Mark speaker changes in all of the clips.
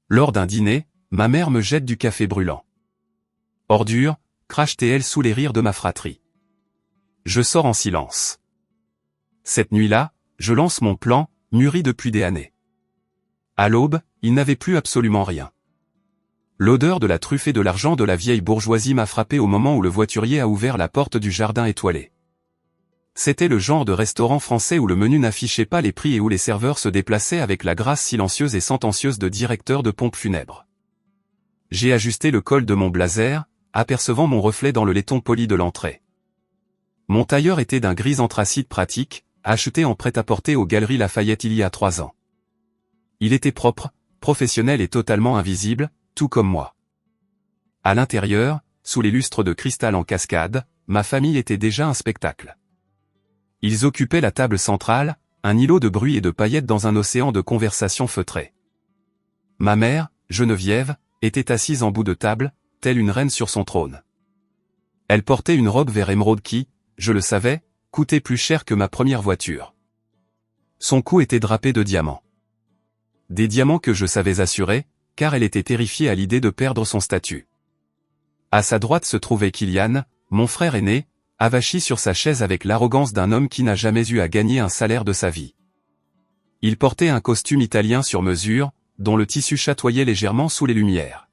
Speaker 1: Lors d'un dîner, ma mère me jette du café brûlant. Ordure, crache-t-elle sous les rires de ma fratrie. Je sors en silence. Cette nuit-là, je lance mon plan, mûri depuis des années. À l'aube, il n'avait plus absolument rien. L'odeur de la truffe et de l'argent de la vieille bourgeoisie m'a frappé au moment où le voiturier a ouvert la porte du jardin étoilé. C'était le genre de restaurant français où le menu n'affichait pas les prix et où les serveurs se déplaçaient avec la grâce silencieuse et sentencieuse de directeurs de pompes funèbres. J'ai ajusté le col de mon blazer, apercevant mon reflet dans le laiton poli de l'entrée. Mon tailleur était d'un gris anthracite pratique, acheté en prêt-à-porter aux Galeries Lafayette il y a 3 ans. Il était propre, professionnel et totalement invisible, tout comme moi. À l'intérieur, sous les lustres de cristal en cascade, ma famille était déjà un spectacle. Ils occupaient la table centrale, un îlot de bruit et de paillettes dans un océan de conversation feutrée. Ma mère, Geneviève, était assise en bout de table, telle une reine sur son trône. Elle portait une robe vert émeraude qui, je le savais, coûtait plus cher que ma première voiture. Son cou était drapé de diamants. Des diamants que je savais assurer, car elle était terrifiée à l'idée de perdre son statut. À sa droite se trouvait Kylian, mon frère aîné, avachi sur sa chaise avec l'arrogance d'un homme qui n'a jamais eu à gagner un salaire de sa vie. Il portait un costume italien sur mesure, dont le tissu chatoyait légèrement sous les lumières.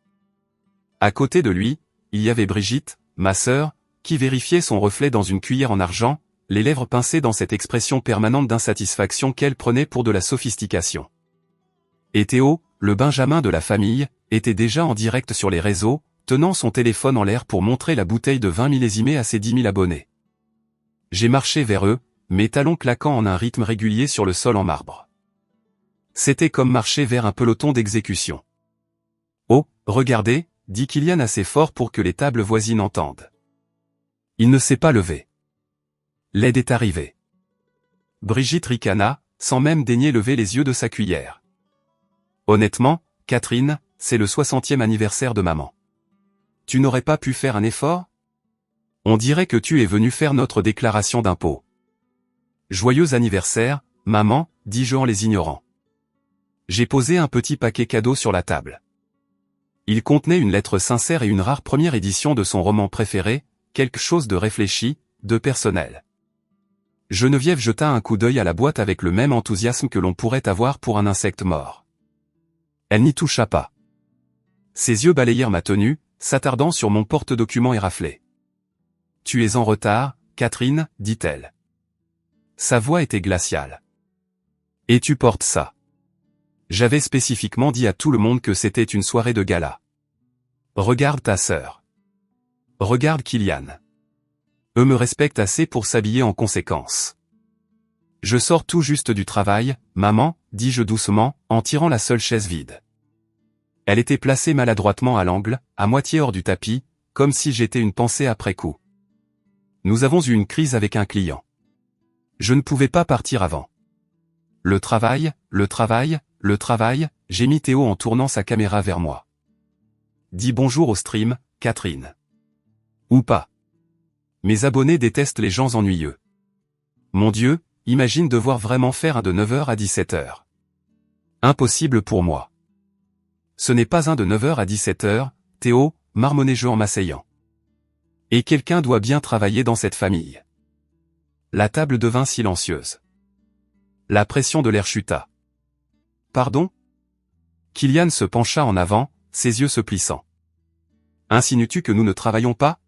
Speaker 1: À côté de lui, il y avait Brigitte, ma sœur, qui vérifiait son reflet dans une cuillère en argent, les lèvres pincées dans cette expression permanente d'insatisfaction qu'elle prenait pour de la sophistication. Et Théo, le Benjamin de la famille, était déjà en direct sur les réseaux, tenant son téléphone en l'air pour montrer la bouteille de vin millésimée à ses 10 000 abonnés. J'ai marché vers eux, mes talons claquant en un rythme régulier sur le sol en marbre. C'était comme marcher vers un peloton d'exécution. « Oh, regardez !» dit Kylian assez fort pour que les tables voisines entendent. Il ne s'est pas levé. L'aide est arrivée. Brigitte ricana, sans même daigner lever les yeux de sa cuillère. Honnêtement, Catherine, c'est le 60e anniversaire de maman. Tu n'aurais pas pu faire un effort? On dirait que tu es venu faire notre déclaration d'impôt. Joyeux anniversaire, maman, dis-je en les ignorant. J'ai posé un petit paquet cadeau sur la table. Il contenait une lettre sincère et une rare première édition de son roman préféré, quelque chose de réfléchi, de personnel. Geneviève jeta un coup d'œil à la boîte avec le même enthousiasme que l'on pourrait avoir pour un insecte mort. Elle n'y toucha pas. Ses yeux balayèrent ma tenue, s'attardant sur mon porte-documents éraflé. « Tu es en retard, Catherine, dit-elle. » Sa voix était glaciale. « Et tu portes ça. » J'avais spécifiquement dit à tout le monde que c'était une soirée de gala. « Regarde ta sœur. Regarde Kylian. Eux me respectent assez pour s'habiller en conséquence. » Je sors tout juste du travail, maman, dis-je doucement, en tirant la seule chaise vide. Elle était placée maladroitement à l'angle, à moitié hors du tapis, comme si j'étais une pensée après coup. Nous avons eu une crise avec un client. Je ne pouvais pas partir avant. Le travail, gémit Théo en tournant sa caméra vers moi. Dis bonjour au stream, Catherine. Ou pas. Mes abonnés détestent les gens ennuyeux. Mon Dieu, imagine devoir vraiment faire un de 9h à 17h. Impossible pour moi. Ce n'est pas un de 9h à 17h, Théo, marmonnai-je en m'asseyant. Et quelqu'un doit bien travailler dans cette famille. La table devint silencieuse. La pression de l'air chuta. Pardon? Kylian se pencha en avant, ses yeux se plissant. Insinues-tu que nous ne travaillons pas?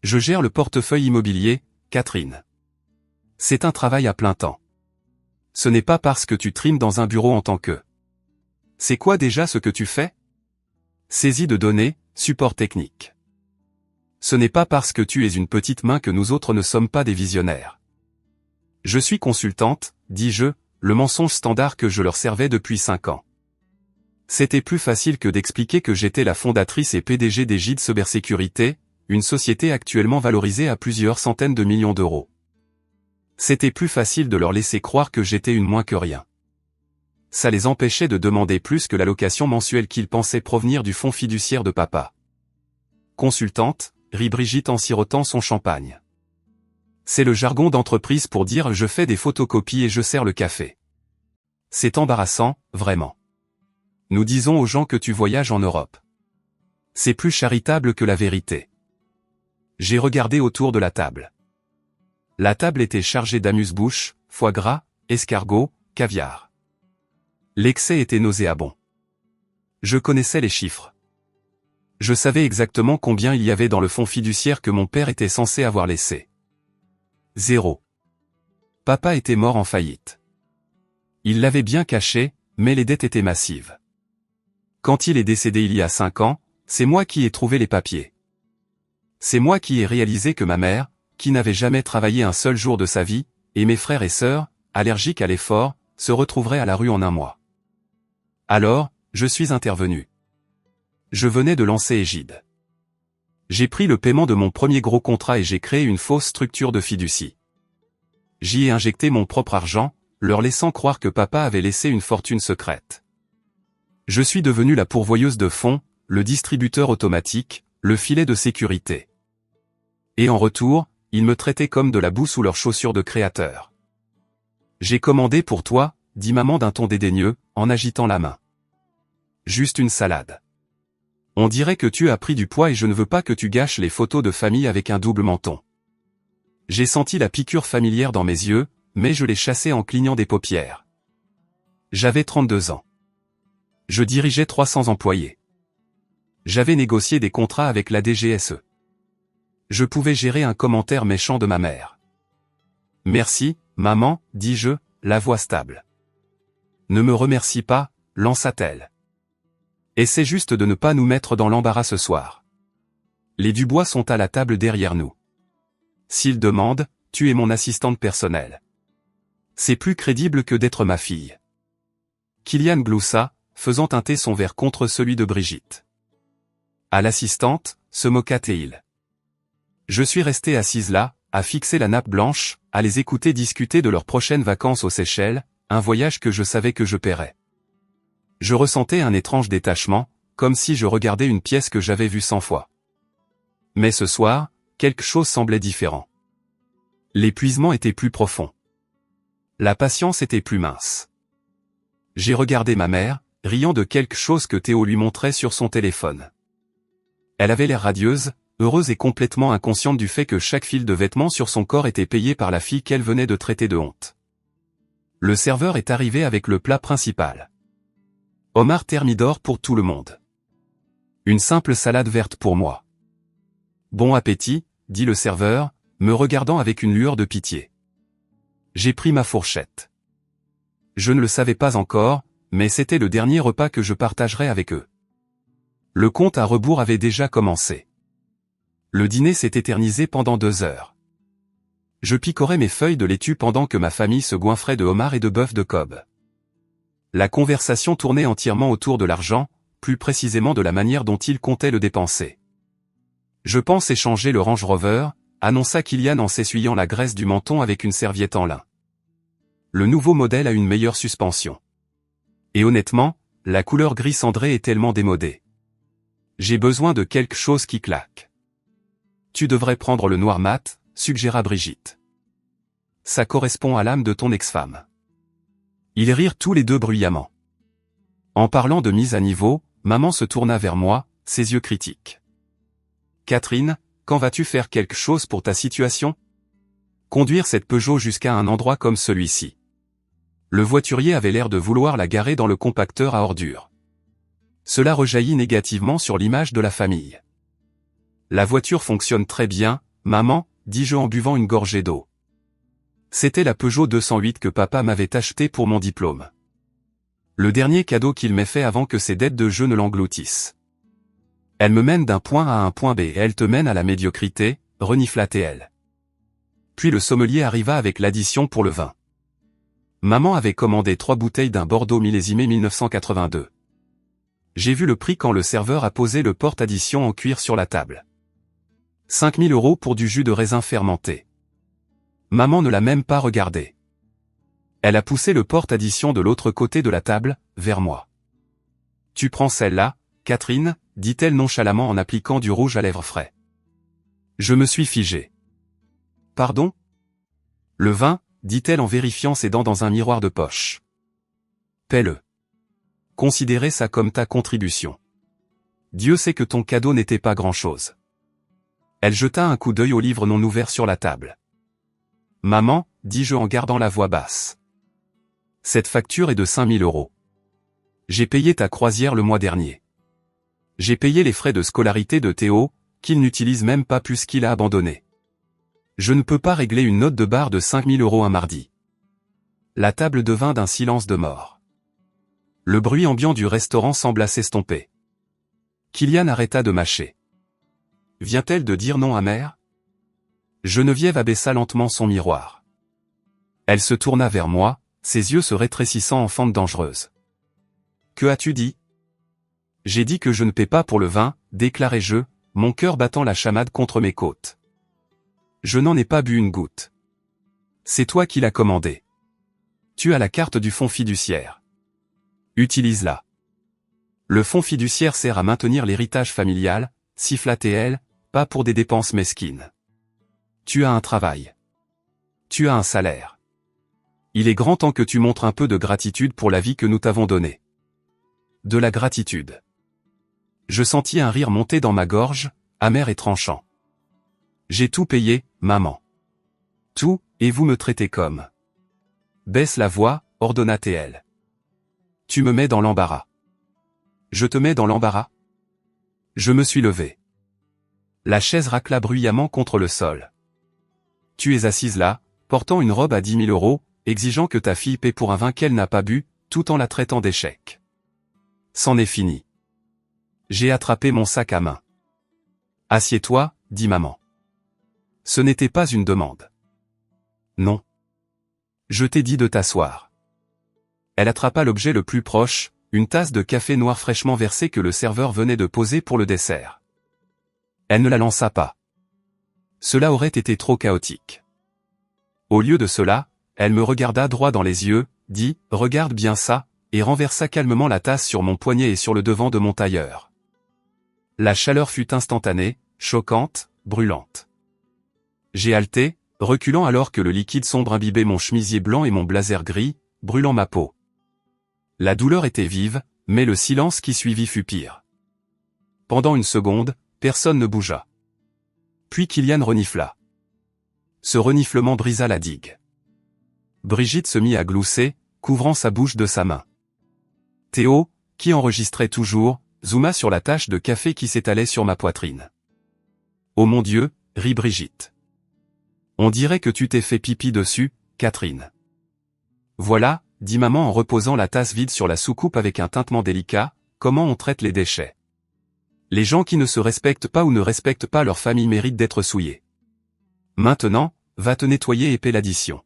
Speaker 1: Je gère le portefeuille immobilier, Catherine. C'est un travail à plein temps. Ce n'est pas parce que tu trimes dans un bureau en tant que... C'est quoi déjà ce que tu fais? Saisie de données, support technique. Ce n'est pas parce que tu es une petite main que nous autres ne sommes pas des visionnaires. Je suis consultante, dis-je, le mensonge standard que je leur servais depuis 5 ans. C'était plus facile que d'expliquer que j'étais la fondatrice et PDG d'Egide Cybersécurité, une société actuellement valorisée à plusieurs centaines de millions d'euros. C'était plus facile de leur laisser croire que j'étais une moins que rien. Ça les empêchait de demander plus que l'allocation mensuelle qu'ils pensaient provenir du fonds fiduciaire de papa. Consultante, rit Brigitte en sirotant son champagne. C'est le jargon d'entreprise pour dire je fais des photocopies et je sers le café. C'est embarrassant, vraiment. nous disons aux gens que tu voyages en Europe. C'est plus charitable que la vérité. J'ai regardé autour de la table. La table était chargée d'amuse-bouches, foie gras, escargots, caviar. L'excès était nauséabond. Je connaissais les chiffres. Je savais exactement combien il y avait dans le fonds fiduciaire que mon père était censé avoir laissé. 0. Papa était mort en faillite. Il l'avait bien caché, mais les dettes étaient massives. Quand il est décédé il y a 5 ans, c'est moi qui ai trouvé les papiers. C'est moi qui ai réalisé que ma mère, qui n'avait jamais travaillé un seul jour de sa vie, et mes frères et sœurs, allergiques à l'effort, se retrouveraient à la rue en un mois. Alors, je suis intervenu. Je venais de lancer Égide. J'ai pris le paiement de mon premier gros contrat et j'ai créé une fausse structure de fiducie. J'y ai injecté mon propre argent, leur laissant croire que papa avait laissé une fortune secrète. Je suis devenu la pourvoyeuse de fonds, le distributeur automatique, le filet de sécurité. Et en retour, ils me traitaient comme de la boue sous leurs chaussures de créateur. J'ai commandé pour toi, dit maman d'un ton dédaigneux, en agitant la main. Juste une salade. On dirait que tu as pris du poids et je ne veux pas que tu gâches les photos de famille avec un double menton. J'ai senti la piqûre familière dans mes yeux, mais je l'ai chassée en clignant des paupières. J'avais 32 ans. Je dirigeais 300 employés. J'avais négocié des contrats avec la DGSE. Je pouvais gérer un commentaire méchant de ma mère. Merci, maman, dis-je, la voix stable. Ne me remercie pas, lança-t-elle. Essaie juste de ne pas nous mettre dans l'embarras ce soir. Les Dubois sont à la table derrière nous. S'ils demandent, tu es mon assistante personnelle. C'est plus crédible que d'être ma fille. Kylian gloussa, faisant teinter son verre contre celui de Brigitte. À l'assistante, se moqua Théil. Je suis restée assise là, à fixer la nappe blanche, à les écouter discuter de leurs prochaines vacances aux Seychelles, un voyage que je savais que je paierais. Je ressentais un étrange détachement, comme si je regardais une pièce que j'avais vue 100 fois. Mais ce soir, quelque chose semblait différent. L'épuisement était plus profond. La patience était plus mince. J'ai regardé ma mère, riant de quelque chose que Théo lui montrait sur son téléphone. Elle avait l'air radieuse, heureuse et complètement inconsciente du fait que chaque fil de vêtements sur son corps était payé par la fille qu'elle venait de traiter de honte. Le serveur est arrivé avec le plat principal. Homard thermidor pour tout le monde. Une simple salade verte pour moi. Bon appétit, dit le serveur, me regardant avec une lueur de pitié. J'ai pris ma fourchette. Je ne le savais pas encore, mais c'était le dernier repas que je partagerais avec eux. Le compte à rebours avait déjà commencé. Le dîner s'est éternisé pendant 2 heures. Je picorais mes feuilles de laitue pendant que ma famille se goinfrait de homards et de bœuf de Kobe. La conversation tournait entièrement autour de l'argent, plus précisément de la manière dont il comptait le dépenser. Je pense échanger le Range Rover, annonça Kylian en s'essuyant la graisse du menton avec une serviette en lin. Le nouveau modèle a une meilleure suspension. Et honnêtement, la couleur gris cendré est tellement démodée. J'ai besoin de quelque chose qui claque. Tu devrais prendre le noir mat, suggéra Brigitte. Ça correspond à l'âme de ton ex-femme. Ils rirent tous les deux bruyamment. En parlant de mise à niveau, maman se tourna vers moi, ses yeux critiques. Catherine, quand vas-tu faire quelque chose pour ta situation? Conduire cette Peugeot jusqu'à un endroit comme celui-ci. Le voiturier avait l'air de vouloir la garer dans le compacteur à ordures. Cela rejaillit négativement sur l'image de la famille. La voiture fonctionne très bien, maman, dis-je en buvant une gorgée d'eau. C'était la Peugeot 208 que papa m'avait achetée pour mon diplôme. Le dernier cadeau qu'il m'ait fait avant que ses dettes de jeu ne l'engloutissent. Elle me mène d'un point A à un point B et elle te mène à la médiocrité, renifla-t-elle. Puis le sommelier arriva avec l'addition pour le vin. Maman avait commandé 3 bouteilles d'un Bordeaux millésimé 1982. J'ai vu le prix quand le serveur a posé le porte-addition en cuir sur la table. 5 000 € pour du jus de raisin fermenté. Maman ne l'a même pas regardé. Elle a poussé le porte-addition de l'autre côté de la table, vers moi. Tu prends celle-là, Catherine, dit-elle nonchalamment en appliquant du rouge à lèvres frais. Je me suis figé. Pardon? Le vin, dit-elle en vérifiant ses dents dans un miroir de poche. Paie-le. considérez ça comme ta contribution. Dieu sait que ton cadeau n'était pas grand-chose. Elle jeta un coup d'œil au livre non ouvert sur la table. Maman, dis-je en gardant la voix basse. Cette facture est de 5000 €. J'ai payé ta croisière le mois dernier. J'ai payé les frais de scolarité de Théo, qu'il n'utilise même pas puisqu'il a abandonné. Je ne peux pas régler une note de bar de 5000 € un mardi. La table devint d'un silence de mort. Le bruit ambiant du restaurant sembla s'estomper. Kylian arrêta de mâcher. Vient-elle de dire non amer? Geneviève abaissa lentement son miroir. Elle se tourna vers moi, ses yeux se rétrécissant en fente dangereuse. Que as-tu dit? J'ai dit que je ne paie pas pour le vin, déclarai-je, mon cœur battant la chamade contre mes côtes. Je n'en ai pas bu une goutte. C'est toi qui l'as commandé. Tu as la carte du fonds fiduciaire. Utilise-la. Le fonds fiduciaire sert à maintenir l'héritage familial, siffla TL, pas pour des dépenses mesquines. Tu as un travail. Tu as un salaire. Il est grand temps que tu montres un peu de gratitude pour la vie que nous t'avons donnée. De la gratitude. Je sentis un rire monter dans ma gorge, amer et tranchant. J'ai tout payé, maman. Tout, et vous me traitez comme. Baisse la voix, ordonna TL. Tu me mets dans l'embarras. Je te mets dans l'embarras? Je me suis levé. La chaise racla bruyamment contre le sol. Tu es assise là, portant une robe à 10 000 €, exigeant que ta fille paie pour un vin qu'elle n'a pas bu, tout en la traitant d'échec. C'en est fini. J'ai attrapé mon sac à main. Assieds-toi, dit maman. Ce n'était pas une demande. Non. Je t'ai dit de t'asseoir. Elle attrapa l'objet le plus proche, une tasse de café noir fraîchement versée que le serveur venait de poser pour le dessert. Elle ne la lança pas. Cela aurait été trop chaotique. Au lieu de cela, elle me regarda droit dans les yeux, dit « Regarde bien ça », et renversa calmement la tasse sur mon poignet et sur le devant de mon tailleur. La chaleur fut instantanée, choquante, brûlante. J'ai haleté, reculant alors que le liquide sombre imbibait mon chemisier blanc et mon blazer gris, brûlant ma peau. La douleur était vive, mais le silence qui suivit fut pire. Pendant une seconde, personne ne bougea. Puis Kylian renifla. Ce reniflement brisa la digue. Brigitte se mit à glousser, couvrant sa bouche de sa main. Théo, qui enregistrait toujours, zooma sur la tache de café qui s'étalait sur ma poitrine. « Oh mon Dieu !» rit Brigitte. « On dirait que tu t'es fait pipi dessus, Catherine. » « Voilà, » dit maman en reposant la tasse vide sur la soucoupe avec un tintement délicat, « comment on traite les déchets. Les gens qui ne se respectent pas ou ne respectent pas leur famille méritent d'être souillés. Maintenant, va te nettoyer et paie l'addition.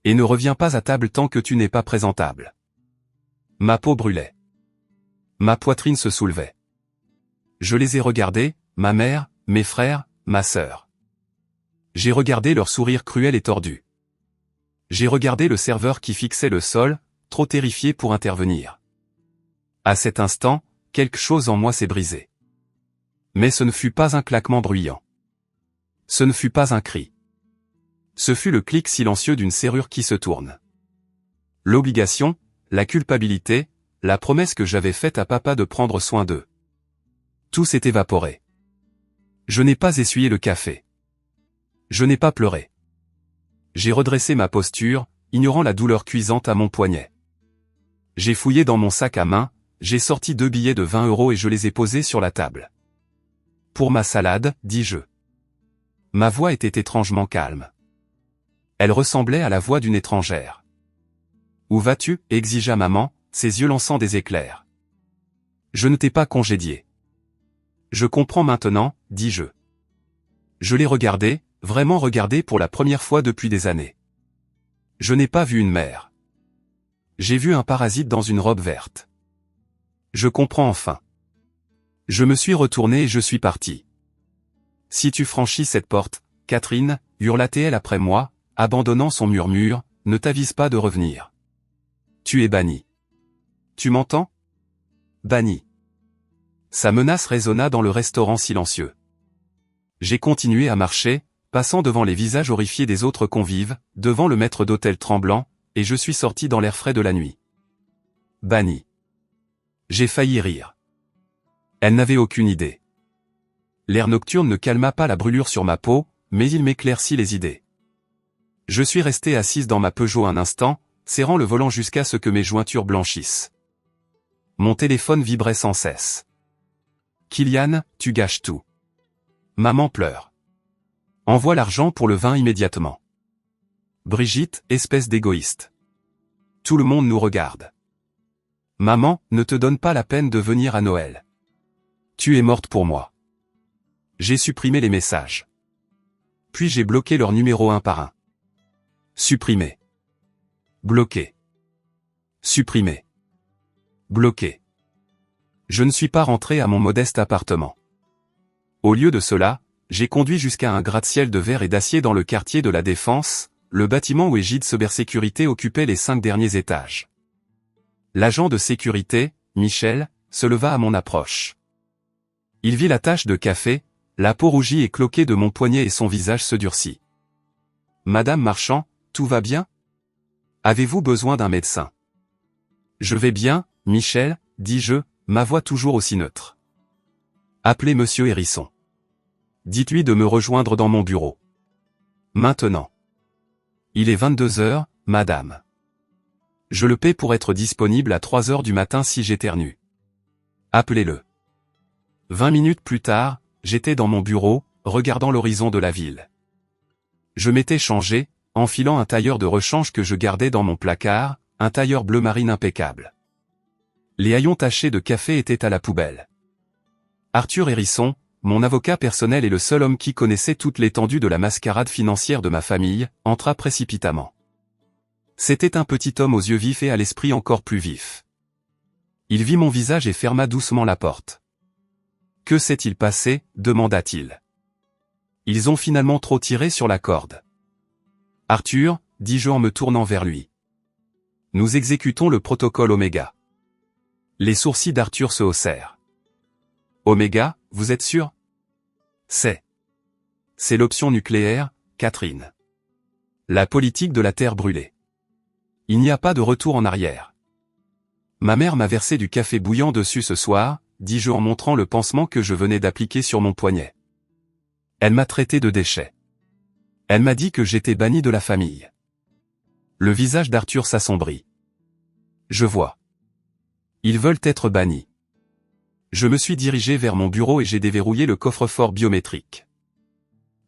Speaker 1: Et ne reviens pas à table tant que tu n'es pas présentable. » Ma peau brûlait. Ma poitrine se soulevait. Je les ai regardés, ma mère, mes frères, ma sœur. J'ai regardé leur sourire cruel et tordu. J'ai regardé le serveur qui fixait le sol, trop terrifié pour intervenir. À cet instant, quelque chose en moi s'est brisé. Mais ce ne fut pas un claquement bruyant. Ce ne fut pas un cri. Ce fut le clic silencieux d'une serrure qui se tourne. L'obligation, la culpabilité, la promesse que j'avais faite à papa de prendre soin d'eux. Tout s'est évaporé. Je n'ai pas essuyé le café. Je n'ai pas pleuré. J'ai redressé ma posture, ignorant la douleur cuisante à mon poignet. J'ai fouillé dans mon sac à main, j'ai sorti 2 billets de 20 € et je les ai posés sur la table. Pour ma salade, dis-je. Ma voix était étrangement calme. Elle ressemblait à la voix d'une étrangère. Où vas-tu? Exigea maman, ses yeux lançant des éclairs. Je ne t'ai pas congédié. Je comprends maintenant, dis-je. Je l'ai regardé, vraiment regardé pour la première fois depuis des années. Je n'ai pas vu une mère. J'ai vu un parasite dans une robe verte. Je comprends enfin. Je me suis retourné et je suis parti. Si tu franchis cette porte, Catherine, hurla-t-elle après moi, abandonnant son murmure, ne t'avise pas de revenir. Tu es banni. Tu m'entends? Banni. Sa menace résonna dans le restaurant silencieux. J'ai continué à marcher, passant devant les visages horrifiés des autres convives, devant le maître d'hôtel tremblant, et je suis sorti dans l'air frais de la nuit. Banni. J'ai failli rire. Elle n'avait aucune idée. L'air nocturne ne calma pas la brûlure sur ma peau, mais il m'éclaircit les idées. Je suis resté assise dans ma Peugeot un instant, serrant le volant jusqu'à ce que mes jointures blanchissent. Mon téléphone vibrait sans cesse. Kylian, tu gâches tout. Maman pleure. Envoie l'argent pour le vin immédiatement. Brigitte, espèce d'égoïste. Tout le monde nous regarde. Maman, ne te donne pas la peine de venir à Noël. Tu es morte pour moi. J'ai supprimé les messages. Puis j'ai bloqué leurs numéros un par un. Supprimer. Bloquer. Supprimer. Bloquer. Je ne suis pas rentré à mon modeste appartement. Au lieu de cela, j'ai conduit jusqu'à un gratte-ciel de verre et d'acier dans le quartier de la Défense, le bâtiment où Égide Cybersécurité occupait les 5 derniers étages. L'agent de sécurité, Michel, se leva à mon approche. Il vit la tache de café, la peau rougie et cloquée de mon poignet et son visage se durcit. Madame Marchand, tout va bien? Avez-vous besoin d'un médecin? Je vais bien, Michel, dis-je, ma voix toujours aussi neutre. Appelez monsieur Hérisson. Dites-lui de me rejoindre dans mon bureau. Maintenant. Il est 22 heures, madame. Je le paie pour être disponible à 3 heures du matin si j'éternue. Appelez-le. 20 minutes plus tard, j'étais dans mon bureau, regardant l'horizon de la ville. Je m'étais changé, enfilant un tailleur de rechange que je gardais dans mon placard, un tailleur bleu marine impeccable. Les haillons tachés de café étaient à la poubelle. Arthur Hérisson, mon avocat personnel et le seul homme qui connaissait toute l'étendue de la mascarade financière de ma famille, entra précipitamment. C'était un petit homme aux yeux vifs et à l'esprit encore plus vif. Il vit mon visage et ferma doucement la porte. « Que s'est-il passé » demanda-t-il. « Ils ont finalement trop tiré sur la corde. »« Arthur, dis-je en me tournant vers lui. Nous exécutons le protocole Oméga. » Les sourcils d'Arthur se haussèrent. « Oméga, vous êtes sûr ? » C'est l'option nucléaire, Catherine. La politique de la terre brûlée. Il n'y a pas de retour en arrière. Ma mère m'a versé du café bouillant dessus ce soir, dis-je en montrant le pansement que je venais d'appliquer sur mon poignet. Elle m'a traité de déchet. Elle m'a dit que j'étais banni de la famille. Le visage d'Arthur s'assombrit. Je vois. Ils veulent être bannis. Je me suis dirigé vers mon bureau et j'ai déverrouillé le coffre-fort biométrique.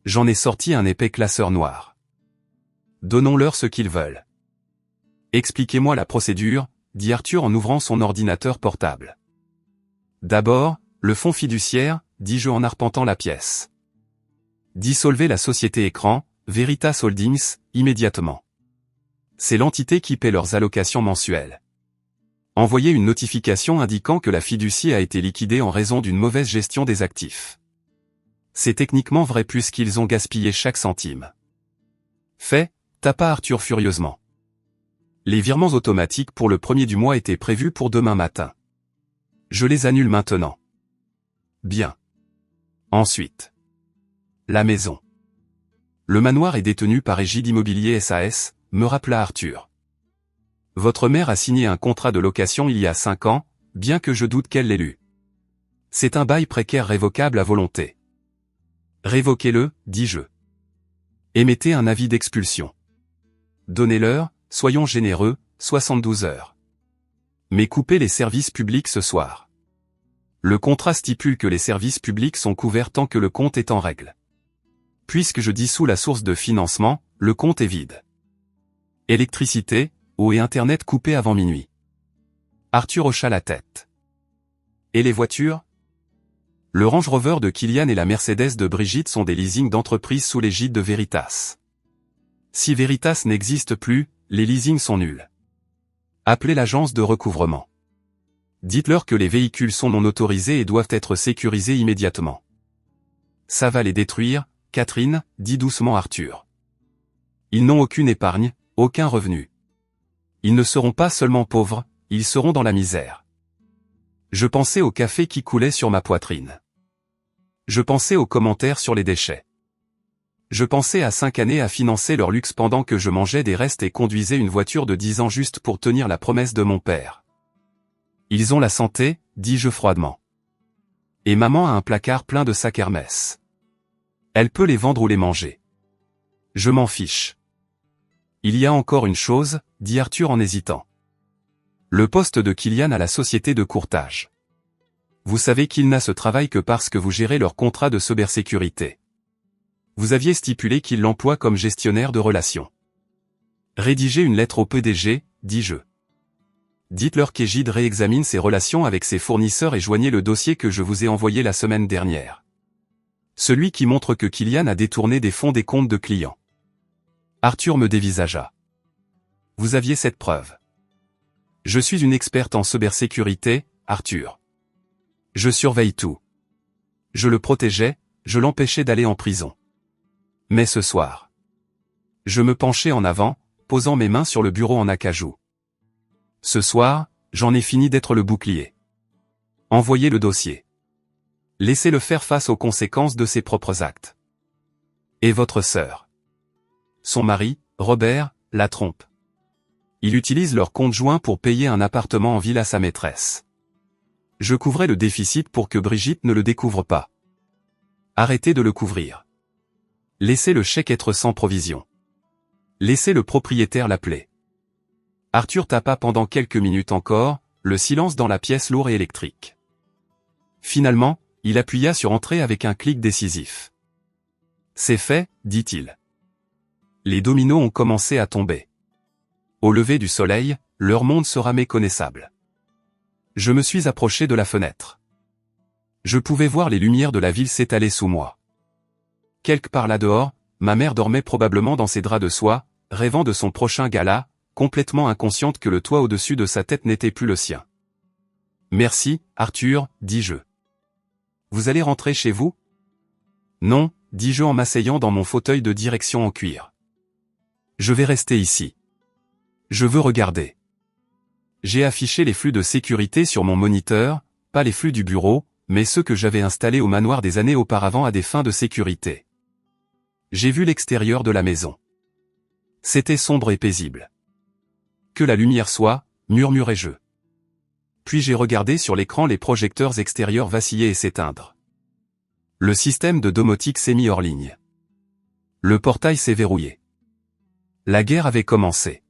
Speaker 1: J'en ai sorti un épais classeur noir. Donnons-leur ce qu'ils veulent. Expliquez-moi la procédure, dit Arthur en ouvrant son ordinateur portable. D'abord, le fonds fiduciaire, dis-je en arpentant la pièce. Dissolvez la société écran, Veritas Holdings, immédiatement. C'est l'entité qui paie leurs allocations mensuelles. Envoyez une notification indiquant que la fiducie a été liquidée en raison d'une mauvaise gestion des actifs. C'est techniquement vrai puisqu'ils ont gaspillé chaque centime. Fait, tapa Arthur furieusement. Les virements automatiques pour le premier du mois étaient prévus pour demain matin. Je les annule maintenant. Bien. Ensuite. La maison. Le manoir est détenu par Égide Immobilier SAS, me rappela Arthur. Votre mère a signé un contrat de location il y a 5 ans, bien que je doute qu'elle l'ait lu. C'est un bail précaire révocable à volonté. Révoquez-le, dis-je. Émettez un avis d'expulsion. Donnez-leur, soyons généreux, 72 heures. Mais coupez les services publics ce soir. Le contrat stipule que les services publics sont couverts tant que le compte est en règle. Puisque je dissous la source de financement, le compte est vide. Électricité, eau et Internet coupés avant minuit. Arthur hocha la tête. Et les voitures ? Le Range Rover de Kylian et la Mercedes de Brigitte sont des leasings d'entreprise sous l'égide de Veritas. Si Veritas n'existe plus, les leasings sont nuls. Appelez l'agence de recouvrement. Dites-leur que les véhicules sont non autorisés et doivent être sécurisés immédiatement. Ça va les détruire, Catherine, dit doucement Arthur. Ils n'ont aucune épargne, aucun revenu. Ils ne seront pas seulement pauvres, ils seront dans la misère. Je pensais au café qui coulait sur ma poitrine. Je pensais aux commentaires sur les déchets. Je pensais à 5 années à financer leur luxe pendant que je mangeais des restes et conduisais une voiture de 10 ans juste pour tenir la promesse de mon père. Ils ont la santé, dis-je froidement. Et maman a un placard plein de sacs Hermès. Elle peut les vendre ou les manger. Je m'en fiche. Il y a encore une chose, dit Arthur en hésitant. Le poste de Kylian à la société de courtage. Vous savez qu'il n'a ce travail que parce que vous gérez leur contrat de cybersécurité. Vous aviez stipulé qu'il l'emploie comme gestionnaire de relations. Rédigez une lettre au PDG, dis-je. Dites-leur qu'Egide réexamine ses relations avec ses fournisseurs et joignez le dossier que je vous ai envoyé la semaine dernière. Celui qui montre que Kylian a détourné des fonds des comptes de clients. Arthur me dévisagea. Vous aviez cette preuve. Je suis une experte en cybersécurité, Arthur. Je surveille tout. Je le protégeais, je l'empêchais d'aller en prison. Mais ce soir. Je me penchai en avant, posant mes mains sur le bureau en acajou. Ce soir, j'en ai fini d'être le bouclier. Envoyez le dossier. Laissez-le faire face aux conséquences de ses propres actes. Et votre sœur. Son mari, Robert, la trompe. Il utilise leur compte joint pour payer un appartement en ville à sa maîtresse. Je couvrais le déficit pour que Brigitte ne le découvre pas. Arrêtez de le couvrir. Laissez le chèque être sans provision. Laissez le propriétaire l'appeler. Arthur tapa pendant quelques minutes encore, le silence dans la pièce lourde et électrique. Finalement, il appuya sur entrée avec un clic décisif. C'est fait, dit-il. Les dominos ont commencé à tomber. Au lever du soleil, leur monde sera méconnaissable. Je me suis approché de la fenêtre. Je pouvais voir les lumières de la ville s'étaler sous moi. Quelque part là dehors, ma mère dormait probablement dans ses draps de soie, rêvant de son prochain gala, complètement inconsciente que le toit au-dessus de sa tête n'était plus le sien. Merci, Arthur, dis-je. Vous allez rentrer chez vous? Non, dis-je en m'asseyant dans mon fauteuil de direction en cuir. Je vais rester ici. Je veux regarder. J'ai affiché les flux de sécurité sur mon moniteur, pas les flux du bureau, mais ceux que j'avais installés au manoir des années auparavant à des fins de sécurité. J'ai vu l'extérieur de la maison. C'était sombre et paisible. Que la lumière soit, murmurai-je. Puis j'ai regardé sur l'écran les projecteurs extérieurs vaciller et s'éteindre. Le système de domotique s'est mis hors ligne. Le portail s'est verrouillé. La guerre avait commencé.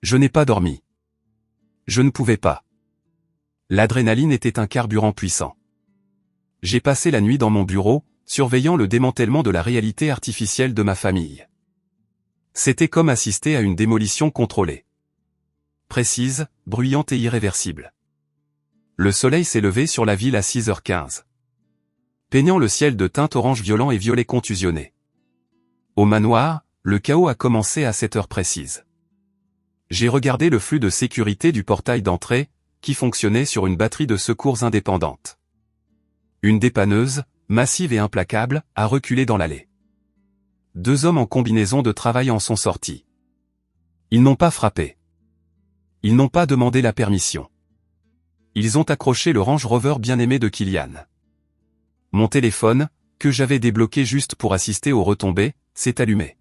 Speaker 1: Je n'ai pas dormi. Je ne pouvais pas. L'adrénaline était un carburant puissant. J'ai passé la nuit dans mon bureau, surveillant le démantèlement de la réalité artificielle de ma famille. C'était comme assister à une démolition contrôlée. Précise, bruyante et irréversible. Le soleil s'est levé sur la ville à 6h15. Peignant le ciel de teintes orange violent et violet contusionné. Au manoir, le chaos a commencé à cette heure précise. J'ai regardé le flux de sécurité du portail d'entrée, qui fonctionnait sur une batterie de secours indépendante. Une dépanneuse, massive et implacable, a reculé dans l'allée. 2 hommes en combinaison de travail en sont sortis. Ils n'ont pas frappé. Ils n'ont pas demandé la permission. Ils ont accroché le Range Rover bien-aimé de Kylian. Mon téléphone, que j'avais débloqué juste pour assister aux retombées, s'est allumé.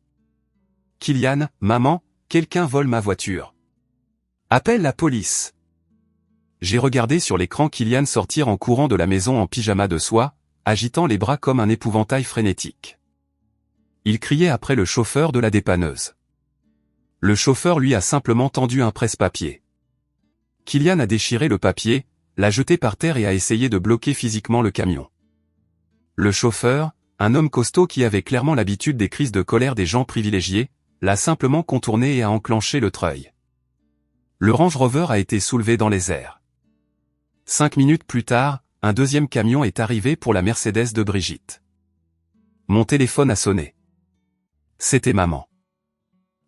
Speaker 1: Kylian, maman, quelqu'un vole ma voiture. Appelle la police. J'ai regardé sur l'écran Kylian sortir en courant de la maison en pyjama de soie, agitant les bras comme un épouvantail frénétique. Il criait après le chauffeur de la dépanneuse. Le chauffeur lui a simplement tendu un presse-papier. Kylian a déchiré le papier, l'a jeté par terre et a essayé de bloquer physiquement le camion. Le chauffeur, un homme costaud qui avait clairement l'habitude des crises de colère des gens privilégiés, l'a simplement contourné et a enclenché le treuil. Le Range Rover a été soulevé dans les airs. 5 minutes plus tard, un deuxième camion est arrivé pour la Mercedes de Brigitte. Mon téléphone a sonné. C'était maman.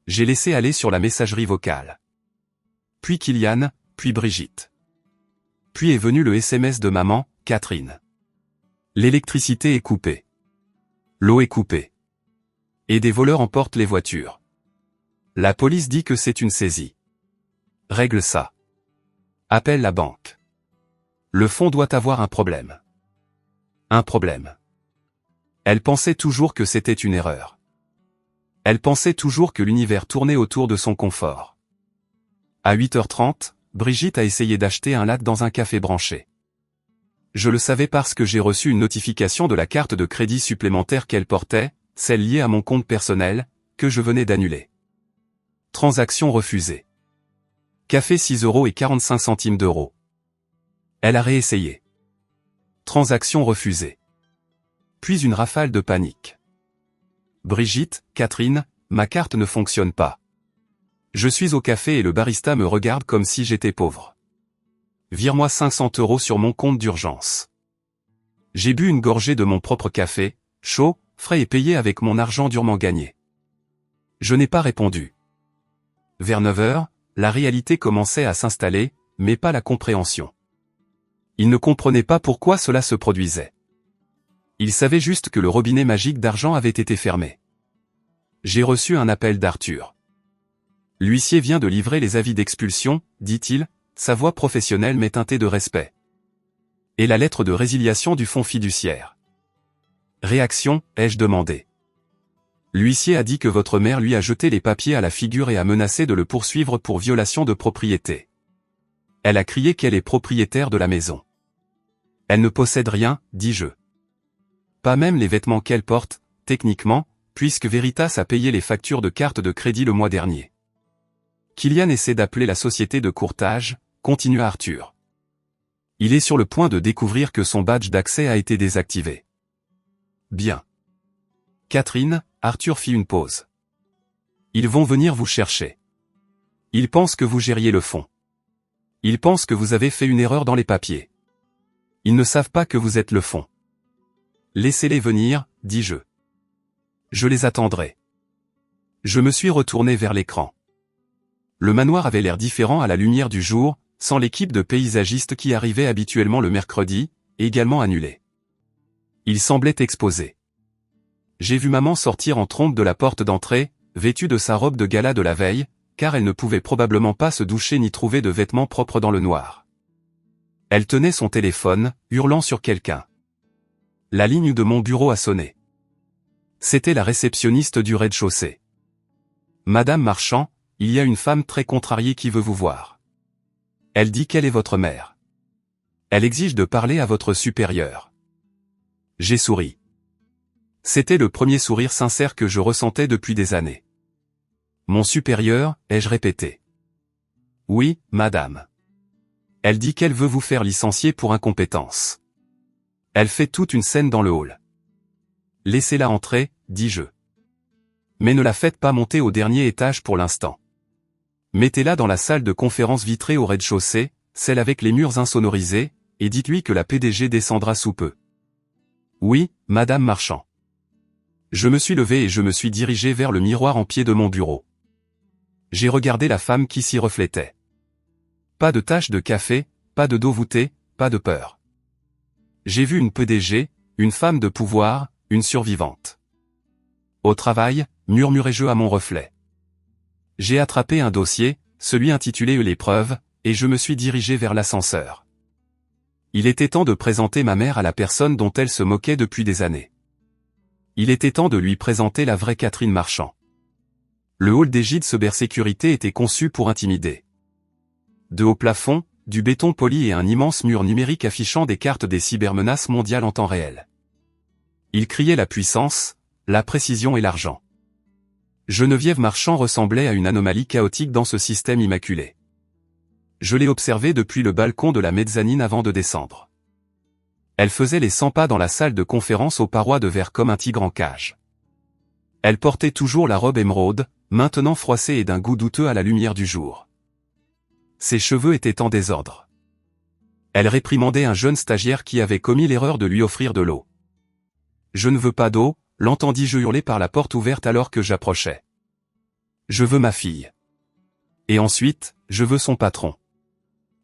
Speaker 1: J'ai laissé aller sur la messagerie vocale. Puis Kylian, puis Brigitte. Puis est venu le SMS de maman, Catherine. L'électricité est coupée. L'eau est coupée. Et des voleurs emportent les voitures. La police dit que c'est une saisie. Règle ça. Appelle la banque. Le fonds doit avoir un problème. Un problème. Elle pensait toujours que c'était une erreur. Elle pensait toujours que l'univers tournait autour de son confort. À 8h30, Brigitte a essayé d'acheter un latte dans un café branché. Je le savais parce que j'ai reçu une notification de la carte de crédit supplémentaire qu'elle portait, celle liée à mon compte personnel, que je venais d'annuler. Transaction refusée. Café 6,45 €. Elle a réessayé. Transaction refusée. Puis une rafale de panique. Brigitte, Catherine, ma carte ne fonctionne pas. Je suis au café et le barista me regarde comme si j'étais pauvre. Vire-moi 500 € sur mon compte d'urgence. J'ai bu une gorgée de mon propre café, chaud, frais et payé avec mon argent durement gagné. Je n'ai pas répondu. Vers 9 h, la réalité commençait à s'installer, mais pas la compréhension. Il ne comprenait pas pourquoi cela se produisait. Il savait juste que le robinet magique d'argent avait été fermé. J'ai reçu un appel d'Arthur. L'huissier vient de livrer les avis d'expulsion, dit-il, sa voix professionnelle mais teintée de respect. Et la lettre de résiliation du fonds fiduciaire. Réaction, ai-je demandé. L'huissier a dit que votre mère lui a jeté les papiers à la figure et a menacé de le poursuivre pour violation de propriété. Elle a crié qu'elle est propriétaire de la maison. Elle ne possède rien, dis-je. Pas même les vêtements qu'elle porte, techniquement, puisque Veritas a payé les factures de carte de crédit le mois dernier. Kylian essaie d'appeler la société de courtage, continua Arthur. Il est sur le point de découvrir que son badge d'accès a été désactivé. Bien. Catherine, Arthur fit une pause. Ils vont venir vous chercher. Ils pensent que vous gériez le fonds. Ils pensent que vous avez fait une erreur dans les papiers. Ils ne savent pas que vous êtes le fonds. Laissez-les venir, dis-je. Je les attendrai. Je me suis retourné vers l'écran. Le manoir avait l'air différent à la lumière du jour, sans l'équipe de paysagistes qui arrivait habituellement le mercredi, également annulée. Il semblait exposé. J'ai vu maman sortir en trompe de la porte d'entrée, vêtue de sa robe de gala de la veille, car elle ne pouvait probablement pas se doucher ni trouver de vêtements propres dans le noir. Elle tenait son téléphone, hurlant sur quelqu'un. La ligne de mon bureau a sonné. C'était la réceptionniste du rez-de-chaussée. Madame Marchand, il y a une femme très contrariée qui veut vous voir. Elle dit qu'elle est votre mère. Elle exige de parler à votre supérieur. J'ai souri. C'était le premier sourire sincère que je ressentais depuis des années. Mon supérieur, ai-je répété. Oui, madame. Elle dit qu'elle veut vous faire licencier pour incompétence. Elle fait toute une scène dans le hall. Laissez-la entrer, dis-je. Mais ne la faites pas monter au dernier étage pour l'instant. Mettez-la dans la salle de conférence vitrée au rez-de-chaussée, celle avec les murs insonorisés, et dites-lui que la PDG descendra sous peu. Oui, madame Marchand. Je me suis levé et je me suis dirigé vers le miroir en pied de mon bureau. J'ai regardé la femme qui s'y reflétait. Pas de tache de café, pas de dos voûté, pas de peur. J'ai vu une PDG, une femme de pouvoir, une survivante. Au travail, murmurai-je à mon reflet. J'ai attrapé un dossier, celui intitulé l'épreuve, et je me suis dirigé vers l'ascenseur. Il était temps de présenter ma mère à la personne dont elle se moquait depuis des années. Il était temps de lui présenter la vraie Catherine Marchand. Le hall des gîtes cybersécurité était conçu pour intimider. De haut plafond, du béton poli et un immense mur numérique affichant des cartes des cybermenaces mondiales en temps réel. Il criait la puissance, la précision et l'argent. Geneviève Marchand ressemblait à une anomalie chaotique dans ce système immaculé. Je l'ai observée depuis le balcon de la mezzanine avant de descendre. Elle faisait les 100 pas dans la salle de conférence aux parois de verre comme un tigre en cage. Elle portait toujours la robe émeraude, maintenant froissée et d'un goût douteux à la lumière du jour. Ses cheveux étaient en désordre. Elle réprimandait un jeune stagiaire qui avait commis l'erreur de lui offrir de l'eau. « Je ne veux pas d'eau », l'entendis-je hurler par la porte ouverte alors que j'approchais. « Je veux ma fille. Et ensuite, je veux son patron.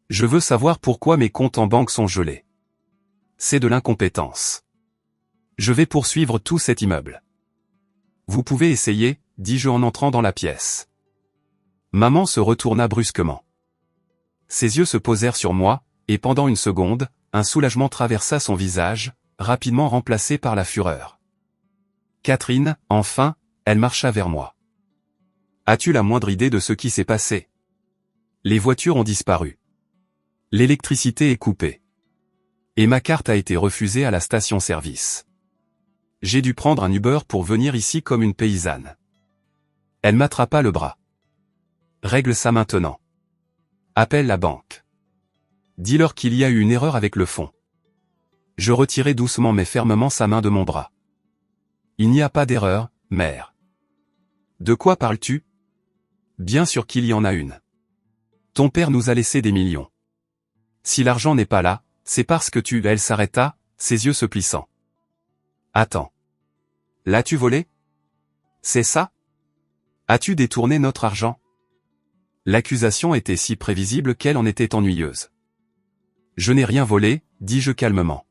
Speaker 1: Je veux savoir pourquoi mes comptes en banque sont gelés. C'est de l'incompétence. Je vais poursuivre tout cet immeuble. » Vous pouvez essayer, dis-je en entrant dans la pièce. Maman se retourna brusquement. Ses yeux se posèrent sur moi, et pendant une seconde, un soulagement traversa son visage, rapidement remplacé par la fureur. Catherine, enfin, elle marcha vers moi. As-tu la moindre idée de ce qui s'est passé? Les voitures ont disparu. L'électricité est coupée. Et ma carte a été refusée à la station-service. J'ai dû prendre un Uber pour venir ici comme une paysanne. Elle m'attrapa le bras. Règle ça maintenant. Appelle la banque. Dis-leur qu'il y a eu une erreur avec le fonds. Je retirai doucement mais fermement sa main de mon bras. Il n'y a pas d'erreur, mère. De quoi parles-tu? Bien sûr qu'il y en a une. Ton père nous a laissé des millions. Si l'argent n'est pas là, c'est parce que elle s'arrêta, ses yeux se plissant. Attends. L'as-tu volé? C'est ça? As-tu détourné notre argent? L'accusation était si prévisible qu'elle en était ennuyeuse. Je n'ai rien volé, dis-je calmement.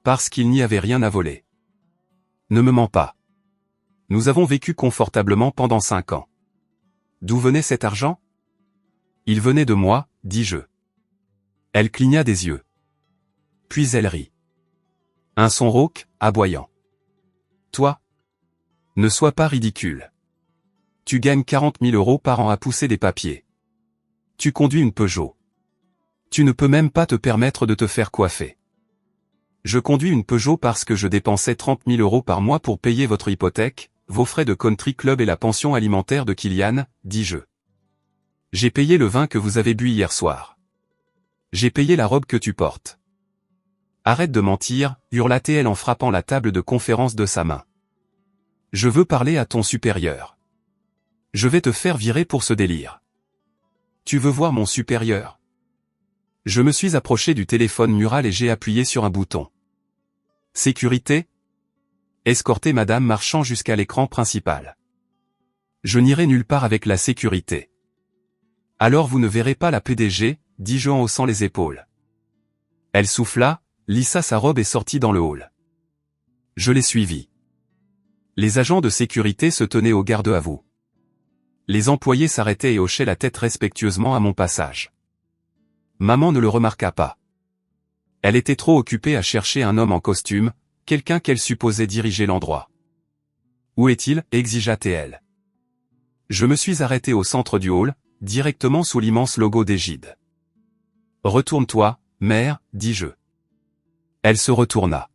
Speaker 1: Parce qu'il n'y avait rien à voler. Ne me mens pas. Nous avons vécu confortablement pendant 5 ans. D'où venait cet argent? Il venait de moi, dis-je. Elle cligna des yeux. Puis elle rit. Un son rauque, aboyant. Toi? Ne sois pas ridicule. Tu gagnes 40 000 € par an à pousser des papiers. Tu conduis une Peugeot. Tu ne peux même pas te permettre de te faire coiffer. Je conduis une Peugeot parce que je dépensais 30 000 € par mois pour payer votre hypothèque, vos frais de country club et la pension alimentaire de Kylian, dis-je. J'ai payé le vin que vous avez bu hier soir. J'ai payé la robe que tu portes. Arrête de mentir, hurla-t-elle en frappant la table de conférence de sa main. Je veux parler à ton supérieur. Je vais te faire virer pour ce délire. Tu veux voir mon supérieur? Je me suis approché du téléphone mural et j'ai appuyé sur un bouton. Sécurité? Escortez Madame Marchand jusqu'à l'écran principal. Je n'irai nulle part avec la sécurité. Alors vous ne verrez pas la PDG, dis-je en haussant les épaules. Elle souffla, lissa sa robe et sortit dans le hall. Je l'ai suivie. Les agents de sécurité se tenaient au garde à vous. Les employés s'arrêtaient et hochaient la tête respectueusement à mon passage. Maman ne le remarqua pas. Elle était trop occupée à chercher un homme en costume, quelqu'un qu'elle supposait diriger l'endroit. Où est-il? Exigea-t-elle. Je me suis arrêté au centre du hall, directement sous l'immense logo d'Égide. Retourne-toi, mère, dis-je. Elle se retourna.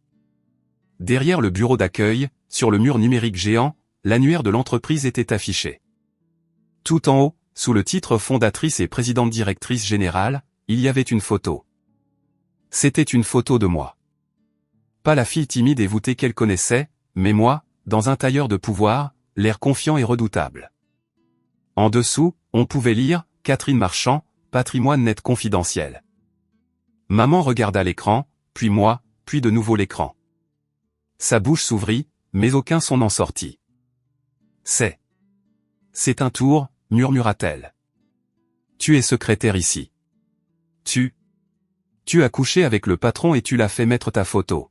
Speaker 1: Derrière le bureau d'accueil, sur le mur numérique géant, l'annuaire de l'entreprise était affiché. Tout en haut, sous le titre fondatrice et présidente directrice générale, il y avait une photo. C'était une photo de moi. Pas la fille timide et voûtée qu'elle connaissait, mais moi, dans un tailleur de pouvoir, l'air confiant et redoutable. En dessous, on pouvait lire « Catherine Marchand, patrimoine net confidentiel ». Maman regarda l'écran, puis moi, puis de nouveau l'écran. Sa bouche s'ouvrit, mais aucun son n'en sortit. « C'est un tour », murmura-t-elle. « Tu es secrétaire ici. Tu as couché avec le patron et tu l'as fait mettre ta photo. »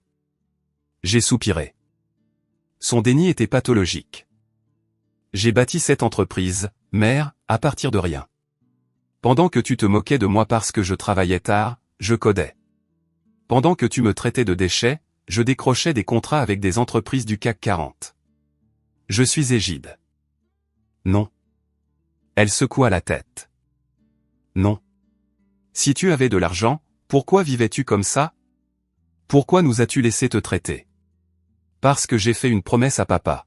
Speaker 1: J'ai soupiré. Son déni était pathologique. J'ai bâti cette entreprise, mère, à partir de rien. Pendant que tu te moquais de moi parce que je travaillais tard, je codais. Pendant que tu me traitais de déchet, je décrochais des contrats avec des entreprises du CAC 40. Je suis Égide. Non. Elle secoua la tête. Non. Si tu avais de l'argent, pourquoi vivais-tu comme ça? Pourquoi nous as-tu laissé te traiter? Parce que j'ai fait une promesse à papa.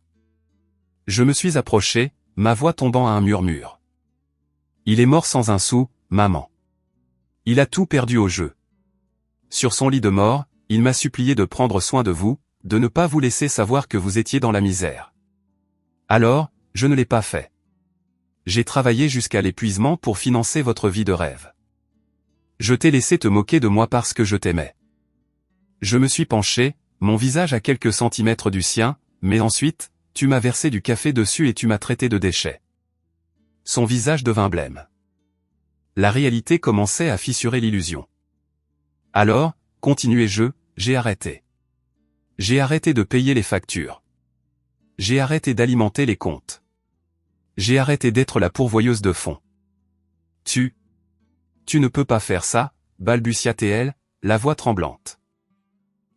Speaker 1: Je me suis approché, ma voix tombant à un murmure. Il est mort sans un sou, maman. Il a tout perdu au jeu. Sur son lit de mort, il m'a supplié de prendre soin de vous, de ne pas vous laisser savoir que vous étiez dans la misère. Alors, je ne l'ai pas fait. J'ai travaillé jusqu'à l'épuisement pour financer votre vie de rêve. Je t'ai laissé te moquer de moi parce que je t'aimais. Je me suis penché, mon visage à quelques centimètres du sien, mais ensuite, tu m'as versé du café dessus et tu m'as traité de déchet. Son visage devint blême. La réalité commençait à fissurer l'illusion. Alors, continuai-je, j'ai arrêté. J'ai arrêté de payer les factures. J'ai arrêté d'alimenter les comptes. J'ai arrêté d'être la pourvoyeuse de fonds. Tu ne peux pas faire ça, balbutia-t-elle, la voix tremblante.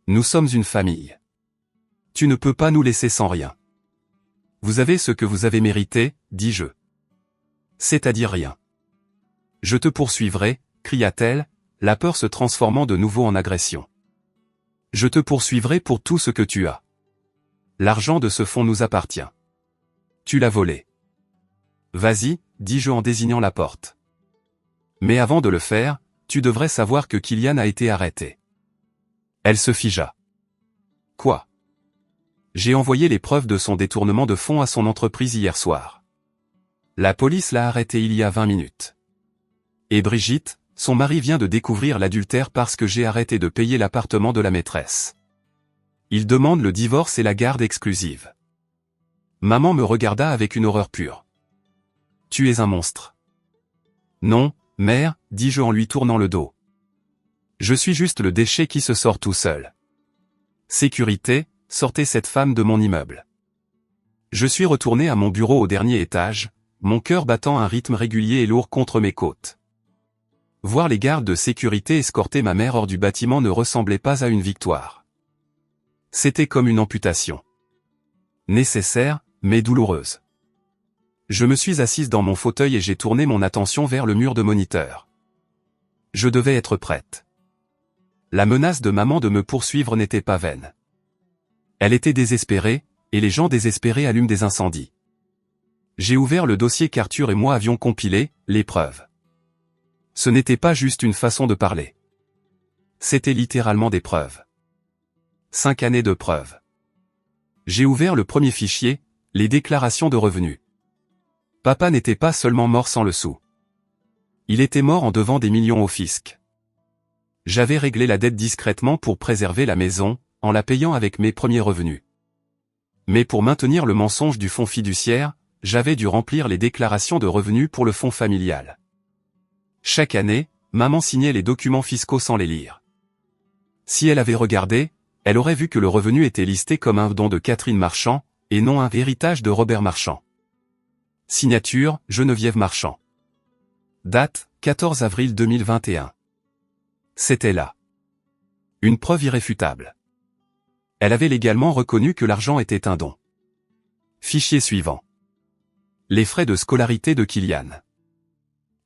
Speaker 1: Nous sommes une famille. Tu ne peux pas nous laisser sans rien. Vous avez ce que vous avez mérité, dis-je. C'est-à-dire rien. Je te poursuivrai, cria-t-elle, la peur se transformant de nouveau en agression. Je te poursuivrai pour tout ce que tu as. L'argent de ce fonds nous appartient. Tu l'as volé. Vas-y, dis-je en désignant la porte. Mais avant de le faire, tu devrais savoir que Kylian a été arrêté. Elle se figea. Quoi? J'ai envoyé les preuves de son détournement de fonds à son entreprise hier soir. La police l'a arrêté il y a 20 minutes. Et Brigitte, son mari vient de découvrir l'adultère parce que j'ai arrêté de payer l'appartement de la maîtresse. Il demande le divorce et la garde exclusive. Maman me regarda avec une horreur pure. Tu es un monstre. Non, mère, dis-je en lui tournant le dos. Je suis juste le déchet qui se sort tout seul. Sécurité, sortez cette femme de mon immeuble. Je suis retourné à mon bureau au dernier étage, mon cœur battant un rythme régulier et lourd contre mes côtes. Voir les gardes de sécurité escorter ma mère hors du bâtiment ne ressemblait pas à une victoire. C'était comme une amputation. Nécessaire, mais douloureuse. Je me suis assise dans mon fauteuil et j'ai tourné mon attention vers le mur de moniteur. Je devais être prête. La menace de maman de me poursuivre n'était pas vaine. Elle était désespérée, et les gens désespérés allument des incendies. J'ai ouvert le dossier qu'Arthur et moi avions compilé, les preuves. Ce n'était pas juste une façon de parler. C'était littéralement des preuves. 5 années de preuves. J'ai ouvert le premier fichier, les déclarations de revenus. Papa n'était pas seulement mort sans le sou. Il était mort en devant des millions au fisc. J'avais réglé la dette discrètement pour préserver la maison, en la payant avec mes premiers revenus. Mais pour maintenir le mensonge du fonds fiduciaire, j'avais dû remplir les déclarations de revenus pour le fonds familial. Chaque année, maman signait les documents fiscaux sans les lire. Si elle avait regardé, elle aurait vu que le revenu était listé comme un don de Catherine Marchand, et non un héritage de Robert Marchand. Signature, Geneviève Marchand. Date, 14 avril 2021. C'était là. Une preuve irréfutable. Elle avait légalement reconnu que l'argent était un don. Fichier suivant. Les frais de scolarité de Kylian.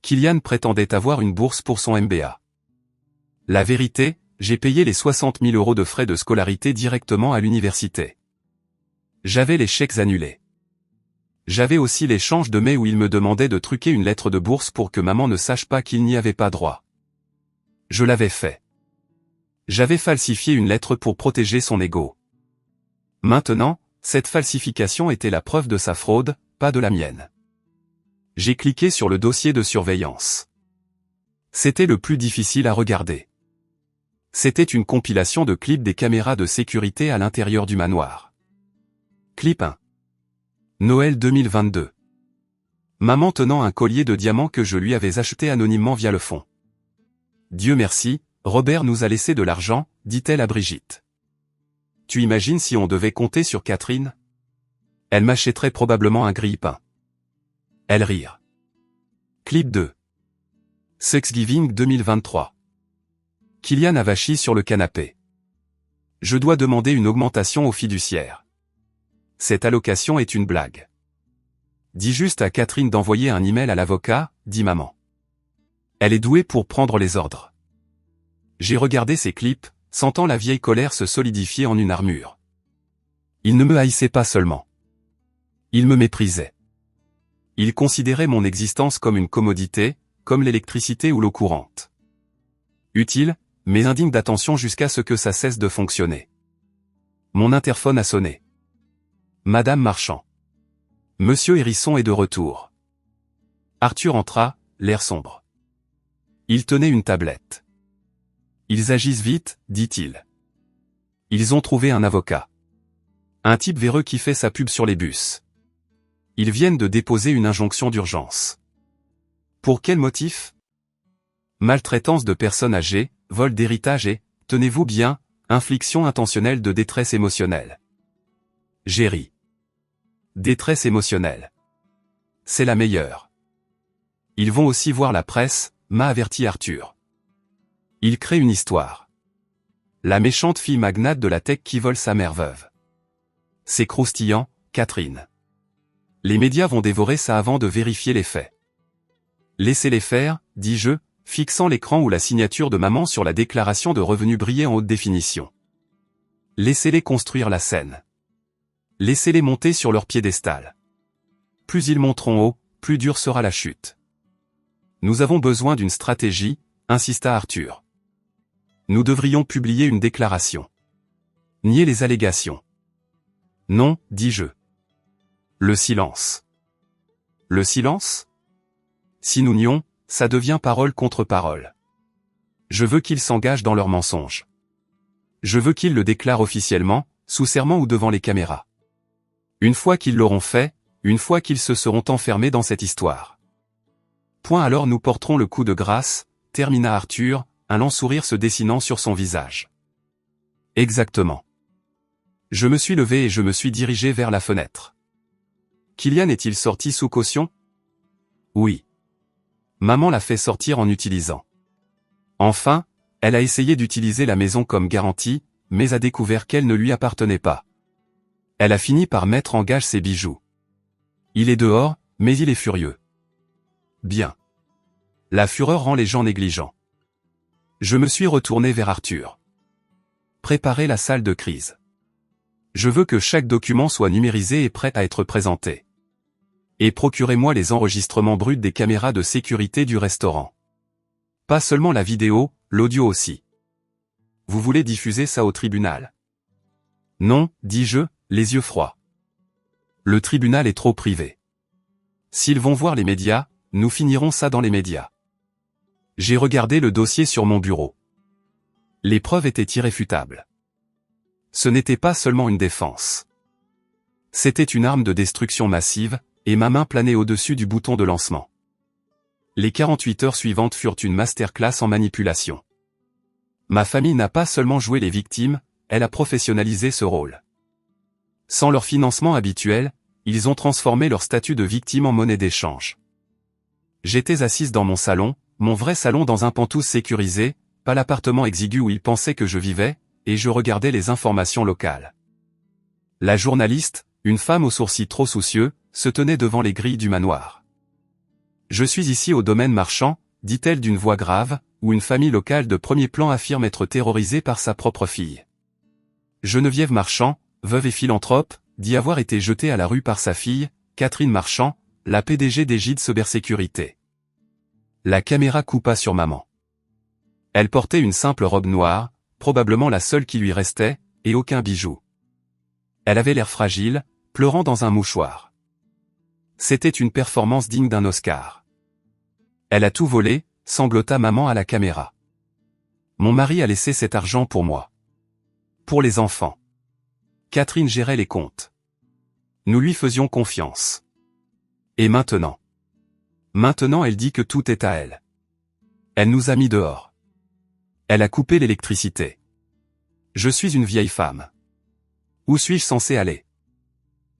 Speaker 1: Kylian prétendait avoir une bourse pour son MBA. La vérité, j'ai payé les 60 000 € de frais de scolarité directement à l'université. J'avais les chèques annulés. J'avais aussi l'échange de mai où il me demandait de truquer une lettre de bourse pour que maman ne sache pas qu'il n'y avait pas droit. Je l'avais fait. J'avais falsifié une lettre pour protéger son ego. Maintenant, cette falsification était la preuve de sa fraude, pas de la mienne. J'ai cliqué sur le dossier de surveillance. C'était le plus difficile à regarder. C'était une compilation de clips des caméras de sécurité à l'intérieur du manoir. Clip 1. Noël 2022. Maman tenant un collier de diamants que je lui avais acheté anonymement via le fonds. Dieu merci, Robert nous a laissé de l'argent, dit-elle à Brigitte. Tu imagines si on devait compter sur Catherine? Elle m'achèterait probablement un grille-pain. Elles rirent. Clip 2. Thanksgiving 2023. Kylian avachi sur le canapé. Je dois demander une augmentation au fiduciaire. Cette allocation est une blague. Dis juste à Catherine d'envoyer un email à l'avocat, dit maman. Elle est douée pour prendre les ordres. J'ai regardé ces clips, sentant la vieille colère se solidifier en une armure. Il ne me haïssait pas seulement. Il me méprisait. Il considérait mon existence comme une commodité, comme l'électricité ou l'eau courante. Utile, mais indigne d'attention jusqu'à ce que ça cesse de fonctionner. Mon interphone a sonné. Madame Marchand. Monsieur Hérisson est de retour. Arthur entra, l'air sombre. Il tenait une tablette. Ils agissent vite, dit-il. Ils ont trouvé un avocat. Un type véreux qui fait sa pub sur les bus. Ils viennent de déposer une injonction d'urgence. Pour quel motif? Maltraitance de personnes âgées, vol d'héritage et, tenez-vous bien, infliction intentionnelle de détresse émotionnelle. J'ai ri. Détresse émotionnelle. C'est la meilleure. Ils vont aussi voir la presse, m'a averti Arthur. Ils créent une histoire. La méchante fille magnate de la tech qui vole sa mère veuve. C'est croustillant, Catherine. Les médias vont dévorer ça avant de vérifier les faits. Laissez-les faire, dis-je, fixant l'écran où la signature de maman sur la déclaration de revenus brillait en haute définition. Laissez-les construire la scène. Laissez-les monter sur leur piédestal. Plus ils monteront haut, plus dure sera la chute. Nous avons besoin d'une stratégie, insista Arthur. Nous devrions publier une déclaration. Nier les allégations. Non, dis-je. Le silence. Le silence? Si nous nions, ça devient parole contre parole. Je veux qu'ils s'engagent dans leurs mensonges. Je veux qu'ils le déclarent officiellement, sous serment ou devant les caméras. Une fois qu'ils l'auront fait, une fois qu'ils se seront enfermés dans cette histoire. Point alors nous porterons le coup de grâce, termina Arthur, un lent sourire se dessinant sur son visage. Exactement. Je me suis levé et je me suis dirigé vers la fenêtre. Kylian est-il sorti sous caution? Oui. Maman l'a fait sortir en utilisant. Enfin, elle a essayé d'utiliser la maison comme garantie, mais a découvert qu'elle ne lui appartenait pas. Elle a fini par mettre en gage ses bijoux. Il est dehors, mais il est furieux. Bien. La fureur rend les gens négligents. Je me suis retourné vers Arthur. Préparez la salle de crise. Je veux que chaque document soit numérisé et prêt à être présenté. Et procurez-moi les enregistrements bruts des caméras de sécurité du restaurant. Pas seulement la vidéo, l'audio aussi. Vous voulez diffuser ça au tribunal? Non, dis-je, les yeux froids. Le tribunal est trop privé. S'ils vont voir les médias, nous finirons ça dans les médias. J'ai regardé le dossier sur mon bureau. Les preuves étaient irréfutables. Ce n'était pas seulement une défense. C'était une arme de destruction massive, et ma main planait au-dessus du bouton de lancement. Les 48 heures suivantes furent une masterclass en manipulation. Ma famille n'a pas seulement joué les victimes, elle a professionnalisé ce rôle. Sans leur financement habituel, ils ont transformé leur statut de victime en monnaie d'échange. J'étais assise dans mon salon, mon vrai salon dans un penthouse sécurisé, pas l'appartement exigu où ils pensaient que je vivais, et je regardais les informations locales. La journaliste, une femme aux sourcils trop soucieux, se tenait devant les grilles du manoir. Je suis ici au domaine marchand, dit-elle d'une voix grave, où une famille locale de premier plan affirme être terrorisée par sa propre fille. Geneviève Marchand, veuve et philanthrope, dit avoir été jetée à la rue par sa fille, Catherine Marchand, la PDG d'Égide Cybersécurité. La caméra coupa sur maman. Elle portait une simple robe noire, probablement la seule qui lui restait, et aucun bijou. Elle avait l'air fragile, pleurant dans un mouchoir. C'était une performance digne d'un Oscar. Elle a tout volé, sanglota maman à la caméra. Mon mari a laissé cet argent pour moi. Pour les enfants. Catherine gérait les comptes. Nous lui faisions confiance. Et maintenant? Maintenant elle dit que tout est à elle. Elle nous a mis dehors. Elle a coupé l'électricité. Je suis une vieille femme. Où suis-je censé aller?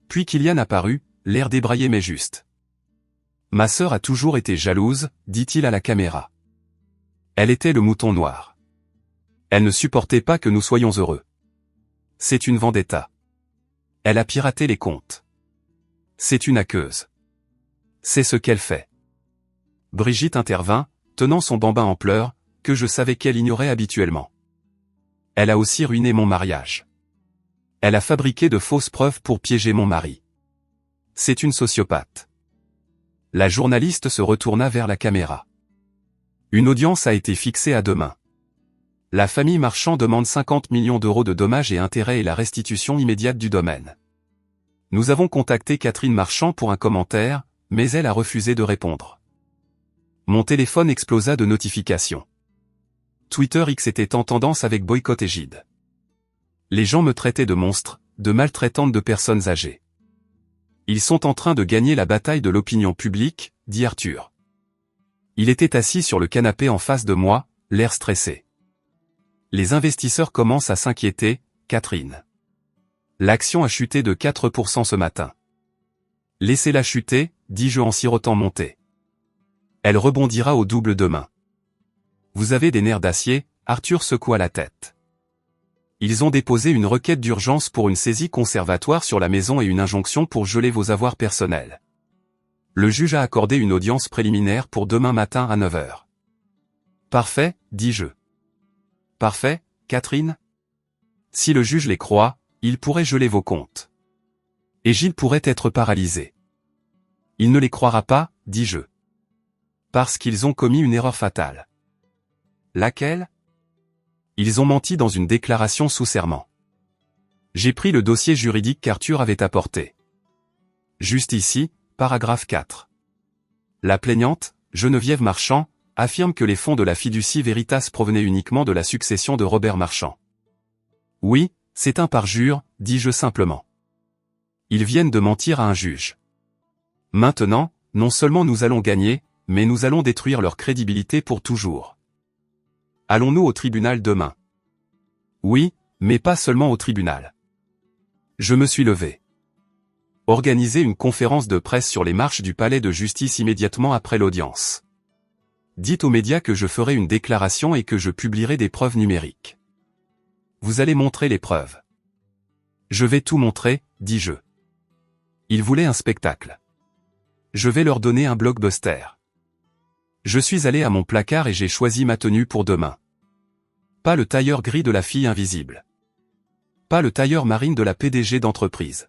Speaker 1: Puis Kylian apparut, l'air débraillé mais juste. Ma sœur a toujours été jalouse, dit-il à la caméra. Elle était le mouton noir. Elle ne supportait pas que nous soyons heureux. C'est une vendetta. Elle a piraté les comptes. C'est une aqueuse. C'est ce qu'elle fait. Brigitte intervint, tenant son bambin en pleurs, que je savais qu'elle ignorait habituellement. Elle a aussi ruiné mon mariage. Elle a fabriqué de fausses preuves pour piéger mon mari. C'est une sociopathe. La journaliste se retourna vers la caméra. Une audience a été fixée à demain. La famille Marchand demande 50 millions d'euros de dommages et intérêts et la restitution immédiate du domaine. Nous avons contacté Catherine Marchand pour un commentaire, mais elle a refusé de répondre. Mon téléphone explosa de notifications. Twitter X était en tendance avec boycott Égide. Les gens me traitaient de monstre, de maltraitante de personnes âgées. Ils sont en train de gagner la bataille de l'opinion publique, dit Arthur. Il était assis sur le canapé en face de moi, l'air stressé. Les investisseurs commencent à s'inquiéter, Catherine. L'action a chuté de 4% ce matin. Laissez-la chuter, dis-je en sirotant mon thé. Elle rebondira au double demain. Vous avez des nerfs d'acier, Arthur secoua la tête. Ils ont déposé une requête d'urgence pour une saisie conservatoire sur la maison et une injonction pour geler vos avoirs personnels. Le juge a accordé une audience préliminaire pour demain matin à 9 h. Parfait, dis-je. Parfait, Catherine? Si le juge les croit, il pourrait geler vos comptes. Et Gilles pourrait être paralysé. Il ne les croira pas, dis-je. Parce qu'ils ont commis une erreur fatale. Laquelle? Ils ont menti dans une déclaration sous serment. J'ai pris le dossier juridique qu'Arthur avait apporté. Juste ici, paragraphe 4. La plaignante, Geneviève Marchand, affirme que les fonds de la fiducie Veritas provenaient uniquement de la succession de Robert Marchand. Oui, c'est un parjure, dis-je simplement. Ils viennent de mentir à un juge. Maintenant, non seulement nous allons gagner, mais nous allons détruire leur crédibilité pour toujours. Allons-nous au tribunal demain? Oui, mais pas seulement au tribunal. Je me suis levé. Organiser une conférence de presse sur les marches du palais de justice immédiatement après l'audience. Dites aux médias que je ferai une déclaration et que je publierai des preuves numériques. Vous allez montrer les preuves. Je vais tout montrer, dis-je. Ils voulaient un spectacle. Je vais leur donner un blockbuster. Je suis allé à mon placard et j'ai choisi ma tenue pour demain. Pas le tailleur gris de la fille invisible. Pas le tailleur marine de la PDG d'entreprise.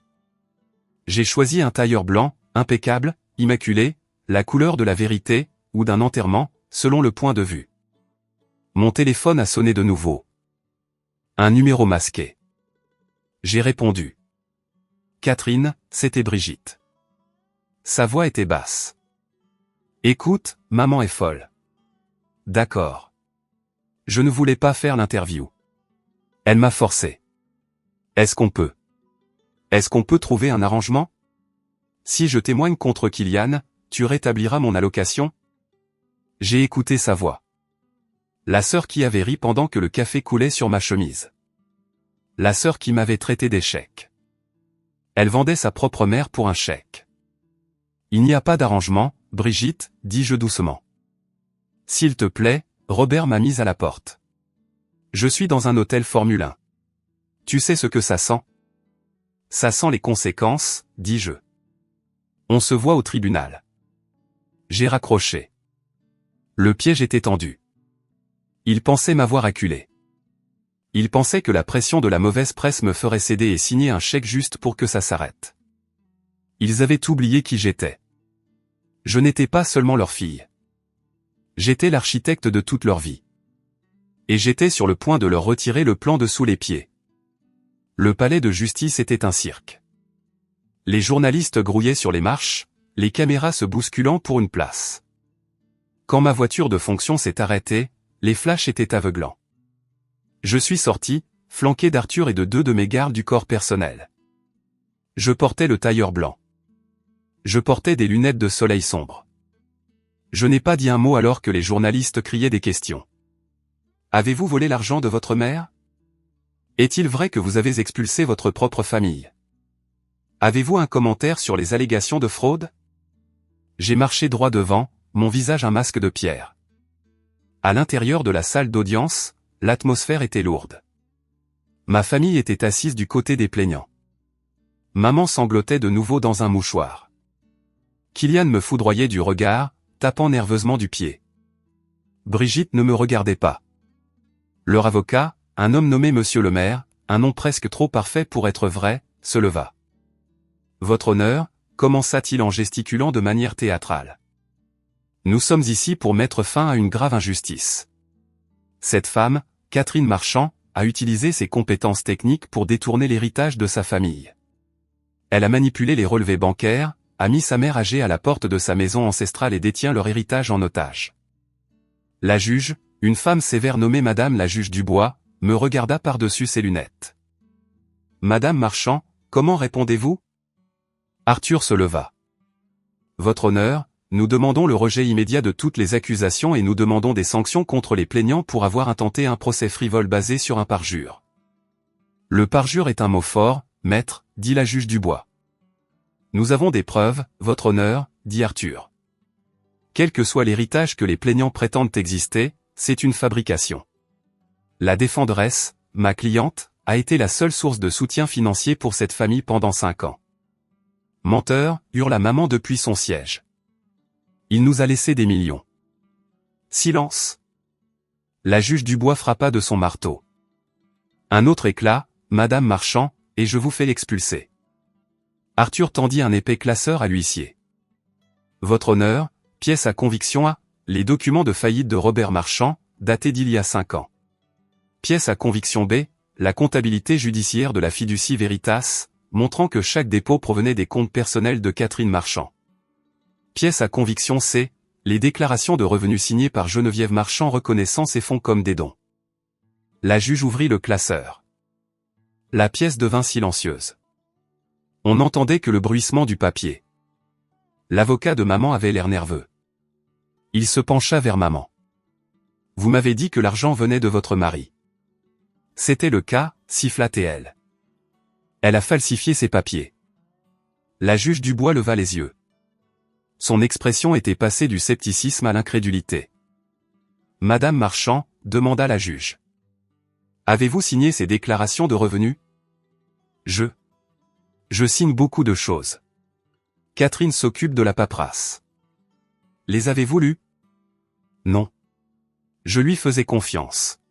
Speaker 1: J'ai choisi un tailleur blanc, impeccable, immaculé, la couleur de la vérité, ou d'un enterrement, selon le point de vue. Mon téléphone a sonné de nouveau. Un numéro masqué. J'ai répondu. Catherine, c'était Brigitte. Sa voix était basse. Écoute, maman est folle. D'accord. Je ne voulais pas faire l'interview. Elle m'a forcé. Est-ce qu'on peut trouver un arrangement? Si je témoigne contre Kylian, tu rétabliras mon allocation? J'ai écouté sa voix. La sœur qui avait ri pendant que le café coulait sur ma chemise. La sœur qui m'avait traité d'échec. Elle vendait sa propre mère pour un chèque. Il n'y a pas d'arrangement, Brigitte, dis-je doucement. S'il te plaît, Robert m'a mise à la porte. Je suis dans un hôtel Formule 1. Tu sais ce que ça sent? Ça sent les conséquences, dis-je. On se voit au tribunal. J'ai raccroché. Le piège était tendu. Il pensait m'avoir acculé. Il pensait que la pression de la mauvaise presse me ferait céder et signer un chèque juste pour que ça s'arrête. Ils avaient oublié qui j'étais. Je n'étais pas seulement leur fille. J'étais l'architecte de toute leur vie. Et j'étais sur le point de leur retirer le plan de sous les pieds. Le palais de justice était un cirque. Les journalistes grouillaient sur les marches, les caméras se bousculant pour une place. Quand ma voiture de fonction s'est arrêtée, les flashs étaient aveuglants. Je suis sorti, flanqué d'Arthur et de 2 de mes gardes du corps personnel. Je portais le tailleur blanc. Je portais des lunettes de soleil sombre. Je n'ai pas dit un mot alors que les journalistes criaient des questions. Avez-vous volé l'argent de votre mère? Est-il vrai que vous avez expulsé votre propre famille? Avez-vous un commentaire sur les allégations de fraude? J'ai marché droit devant, mon visage un masque de pierre. À l'intérieur de la salle d'audience, l'atmosphère était lourde. Ma famille était assise du côté des plaignants. Maman sanglotait de nouveau dans un mouchoir. Kylian me foudroyait du regard, tapant nerveusement du pied. Brigitte ne me regardait pas. Leur avocat, un homme nommé Monsieur le maire, un nom presque trop parfait pour être vrai, se leva. Votre honneur, commença-t-il en gesticulant de manière théâtrale. Nous sommes ici pour mettre fin à une grave injustice. Cette femme, Catherine Marchand, a utilisé ses compétences techniques pour détourner l'héritage de sa famille. Elle a manipulé les relevés bancaires, a mis sa mère âgée à la porte de sa maison ancestrale et détient leur héritage en otage. La juge, une femme sévère nommée Madame la juge Dubois, me regarda par-dessus ses lunettes. Madame Marchand, comment répondez-vous? Arthur se leva. Votre honneur, nous demandons le rejet immédiat de toutes les accusations et nous demandons des sanctions contre les plaignants pour avoir intenté un procès frivole basé sur un parjure. Le parjure est un mot fort, maître, dit la juge Dubois. Nous avons des preuves, votre honneur, dit Arthur. Quel que soit l'héritage que les plaignants prétendent exister, c'est une fabrication. La défenderesse, ma cliente, a été la seule source de soutien financier pour cette famille pendant 5 ans. Menteur, hurla maman depuis son siège. Il nous a laissé des millions. Silence. La juge Dubois frappa de son marteau. Un autre éclat, Madame Marchand, et je vous fais l'expulser. Arthur tendit un épais classeur à l'huissier. Votre honneur, pièce à conviction A, les documents de faillite de Robert Marchand, datés d'il y a 5 ans. Pièce à conviction B, la comptabilité judiciaire de la fiducie Veritas, montrant que chaque dépôt provenait des comptes personnels de Catherine Marchand. Pièce à conviction C, les déclarations de revenus signées par Geneviève Marchand reconnaissant ces fonds comme des dons. La juge ouvrit le classeur. La pièce devint silencieuse. On n'entendait que le bruissement du papier. L'avocat de maman avait l'air nerveux. Il se pencha vers maman. Vous m'avez dit que l'argent venait de votre mari. C'était le cas, siffla-t-elle. Elle a falsifié ses papiers. La juge Dubois leva les yeux. Son expression était passée du scepticisme à l'incrédulité. Madame Marchand, demanda la juge. Avez-vous signé ces déclarations de revenus? Je signe beaucoup de choses. Catherine s'occupe de la paperasse. Les avez-vous lues? Non. Je lui faisais confiance.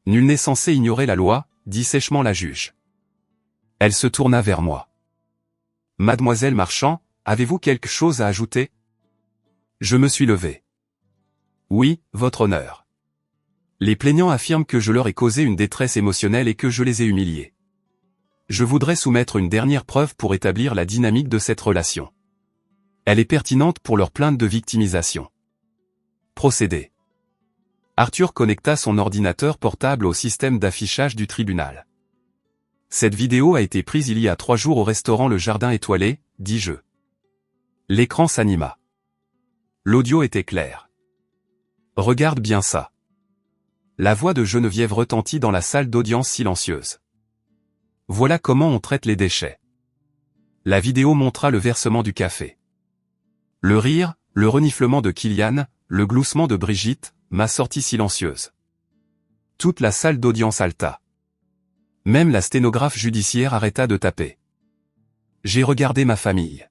Speaker 1: Nul n'est censé ignorer la loi, dit sèchement la juge. Elle se tourna vers moi. Mademoiselle Marchand, avez-vous quelque chose à ajouter? Je me suis levé. Oui, votre honneur. Les plaignants affirment que je leur ai causé une détresse émotionnelle et que je les ai humiliés. Je voudrais soumettre une dernière preuve pour établir la dynamique de cette relation. Elle est pertinente pour leur plainte de victimisation. Procédez. Arthur connecta son ordinateur portable au système d'affichage du tribunal. Cette vidéo a été prise il y a 3 jours au restaurant Le Jardin Étoilé, dis-je. L'écran s'anima. L'audio était clair. Regarde bien ça. La voix de Geneviève retentit dans la salle d'audience silencieuse. Voilà comment on traite les déchets. La vidéo montra le versement du café. Le rire, le reniflement de Kylian, le gloussement de Brigitte, ma sortie silencieuse. Toute la salle d'audience haleta. Même la sténographe judiciaire arrêta de taper. J'ai regardé ma famille.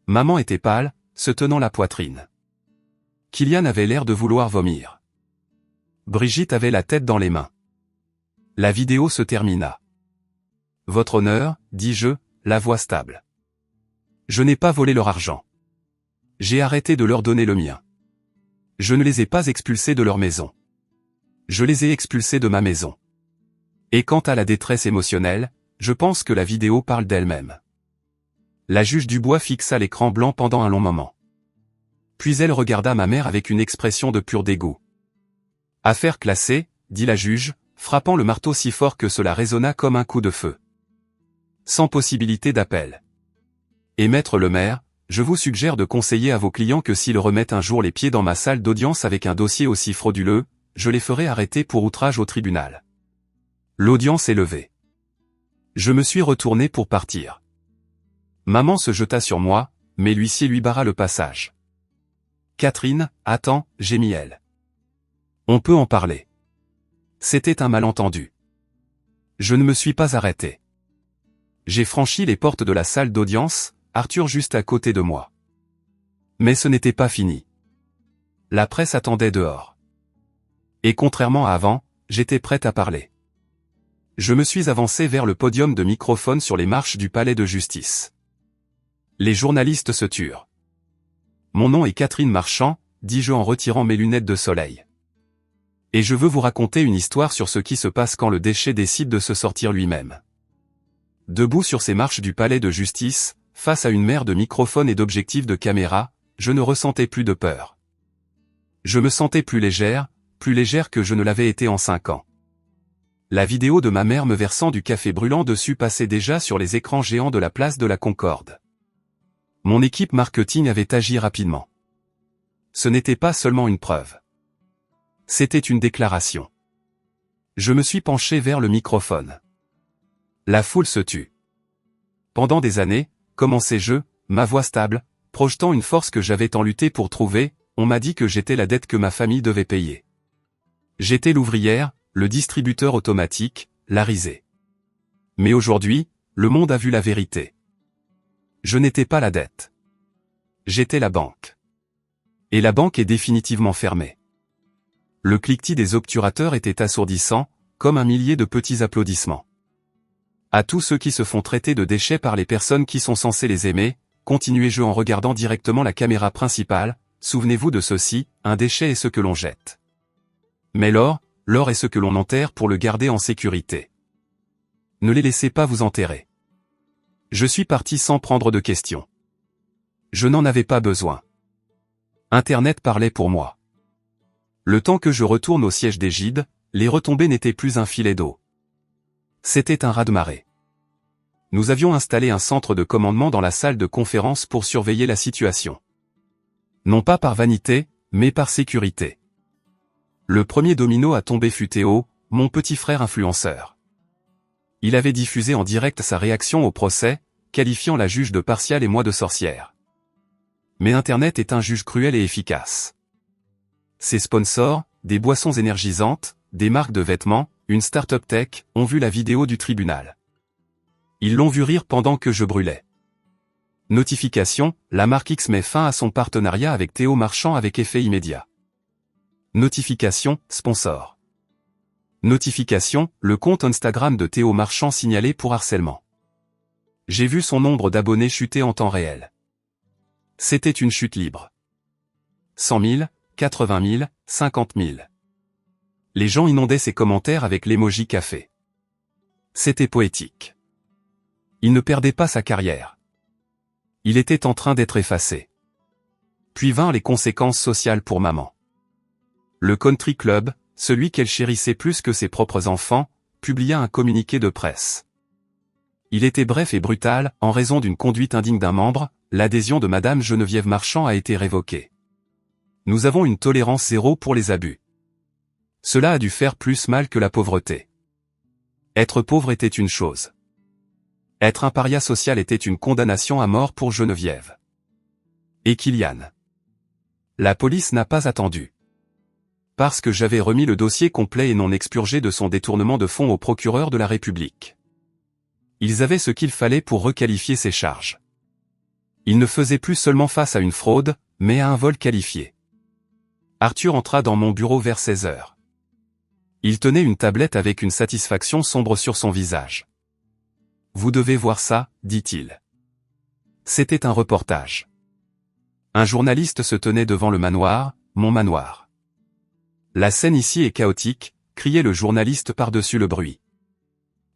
Speaker 1: Maman était pâle, se tenant la poitrine. Kylian avait l'air de vouloir vomir. Brigitte avait la tête dans les mains. La vidéo se termina. Votre honneur, dis-je, la voix stable. Je n'ai pas volé leur argent. J'ai arrêté de leur donner le mien. Je ne les ai pas expulsés de leur maison. Je les ai expulsés de ma maison. Et quant à la détresse émotionnelle, je pense que la vidéo parle d'elle-même. La juge Dubois fixa l'écran blanc pendant un long moment. Puis elle regarda ma mère avec une expression de pur dégoût. Affaire classée, dit la juge, frappant le marteau si fort que cela résonna comme un coup de feu. Sans possibilité d'appel. Et maître le maire, je vous suggère de conseiller à vos clients que s'ils remettent un jour les pieds dans ma salle d'audience avec un dossier aussi frauduleux, je les ferai arrêter pour outrage au tribunal. L'audience est levée. Je me suis retourné pour partir. Maman se jeta sur moi, mais l'huissier lui barra le passage. Catherine, attends, gémit-elle. On peut en parler. C'était un malentendu. Je ne me suis pas arrêté. J'ai franchi les portes de la salle d'audience, Arthur juste à côté de moi. Mais ce n'était pas fini. La presse attendait dehors. Et contrairement à avant, j'étais prête à parler. Je me suis avancé vers le podium de microphone sur les marches du palais de justice. Les journalistes se turent. Mon nom est Catherine Marchand, dis-je en retirant mes lunettes de soleil. Et je veux vous raconter une histoire sur ce qui se passe quand le déchet décide de se sortir lui-même. Debout sur ces marches du palais de justice, face à une mer de microphones et d'objectifs de caméra, je ne ressentais plus de peur. Je me sentais plus légère que je ne l'avais été en 5 ans. La vidéo de ma mère me versant du café brûlant dessus passait déjà sur les écrans géants de la place de la Concorde. Mon équipe marketing avait agi rapidement. Ce n'était pas seulement une preuve. C'était une déclaration. Je me suis penché vers le microphone. La foule se tut. Pendant des années, commençais-je, ma voix stable, projetant une force que j'avais tant lutté pour trouver, on m'a dit que j'étais la dette que ma famille devait payer. J'étais l'ouvrière, le distributeur automatique, la risée. Mais aujourd'hui, le monde a vu la vérité. Je n'étais pas la dette. J'étais la banque. Et la banque est définitivement fermée. Le cliquetis des obturateurs était assourdissant, comme un millier de petits applaudissements. À tous ceux qui se font traiter de déchets par les personnes qui sont censées les aimer, continuez-je en regardant directement la caméra principale, souvenez-vous de ceci, un déchet est ce que l'on jette. Mais l'or est ce que l'on enterre pour le garder en sécurité. Ne les laissez pas vous enterrer. Je suis parti sans prendre de questions. Je n'en avais pas besoin. Internet parlait pour moi. Le temps que je retourne au siège d'égide, les retombées n'étaient plus un filet d'eau. C'était un raz-de-marée. Nous avions installé un centre de commandement dans la salle de conférence pour surveiller la situation. Non pas par vanité, mais par sécurité. Le premier domino à tomber fut Théo, mon petit frère influenceur. Il avait diffusé en direct sa réaction au procès, qualifiant la juge de partiale et moi de sorcière. Mais Internet est un juge cruel et efficace. Ses sponsors, des boissons énergisantes, des marques de vêtements, une start-up tech, ont vu la vidéo du tribunal. Ils l'ont vu rire pendant que je brûlais. Notification, la marque X met fin à son partenariat avec Théo Marchand avec effet immédiat. Notification, sponsor. Notification, le compte Instagram de Théo Marchand signalé pour harcèlement. J'ai vu son nombre d'abonnés chuter en temps réel. C'était une chute libre. 100 000, 80 000, 50 000. Les gens inondaient ses commentaires avec l'emoji café. C'était poétique. Il ne perdait pas sa carrière. Il était en train d'être effacé. Puis vinrent les conséquences sociales pour maman. Le country club, celui qu'elle chérissait plus que ses propres enfants, publia un communiqué de presse. Il était bref et brutal, en raison d'une conduite indigne d'un membre, l'adhésion de Madame Geneviève Marchand a été révoquée. Nous avons une tolérance zéro pour les abus. Cela a dû faire plus mal que la pauvreté. Être pauvre était une chose. Être un paria social était une condamnation à mort pour Geneviève. Et Kylian. La police n'a pas attendu. Parce que j'avais remis le dossier complet et non expurgé de son détournement de fonds au procureur de la République. Ils avaient ce qu'il fallait pour requalifier ces charges. Ils ne faisaient plus seulement face à une fraude, mais à un vol qualifié. Arthur entra dans mon bureau vers 16 heures. Il tenait une tablette avec une satisfaction sombre sur son visage. « Vous devez voir ça, dit-il. » C'était un reportage. Un journaliste se tenait devant le manoir, mon manoir. « La scène ici est chaotique, » criait le journaliste par-dessus le bruit.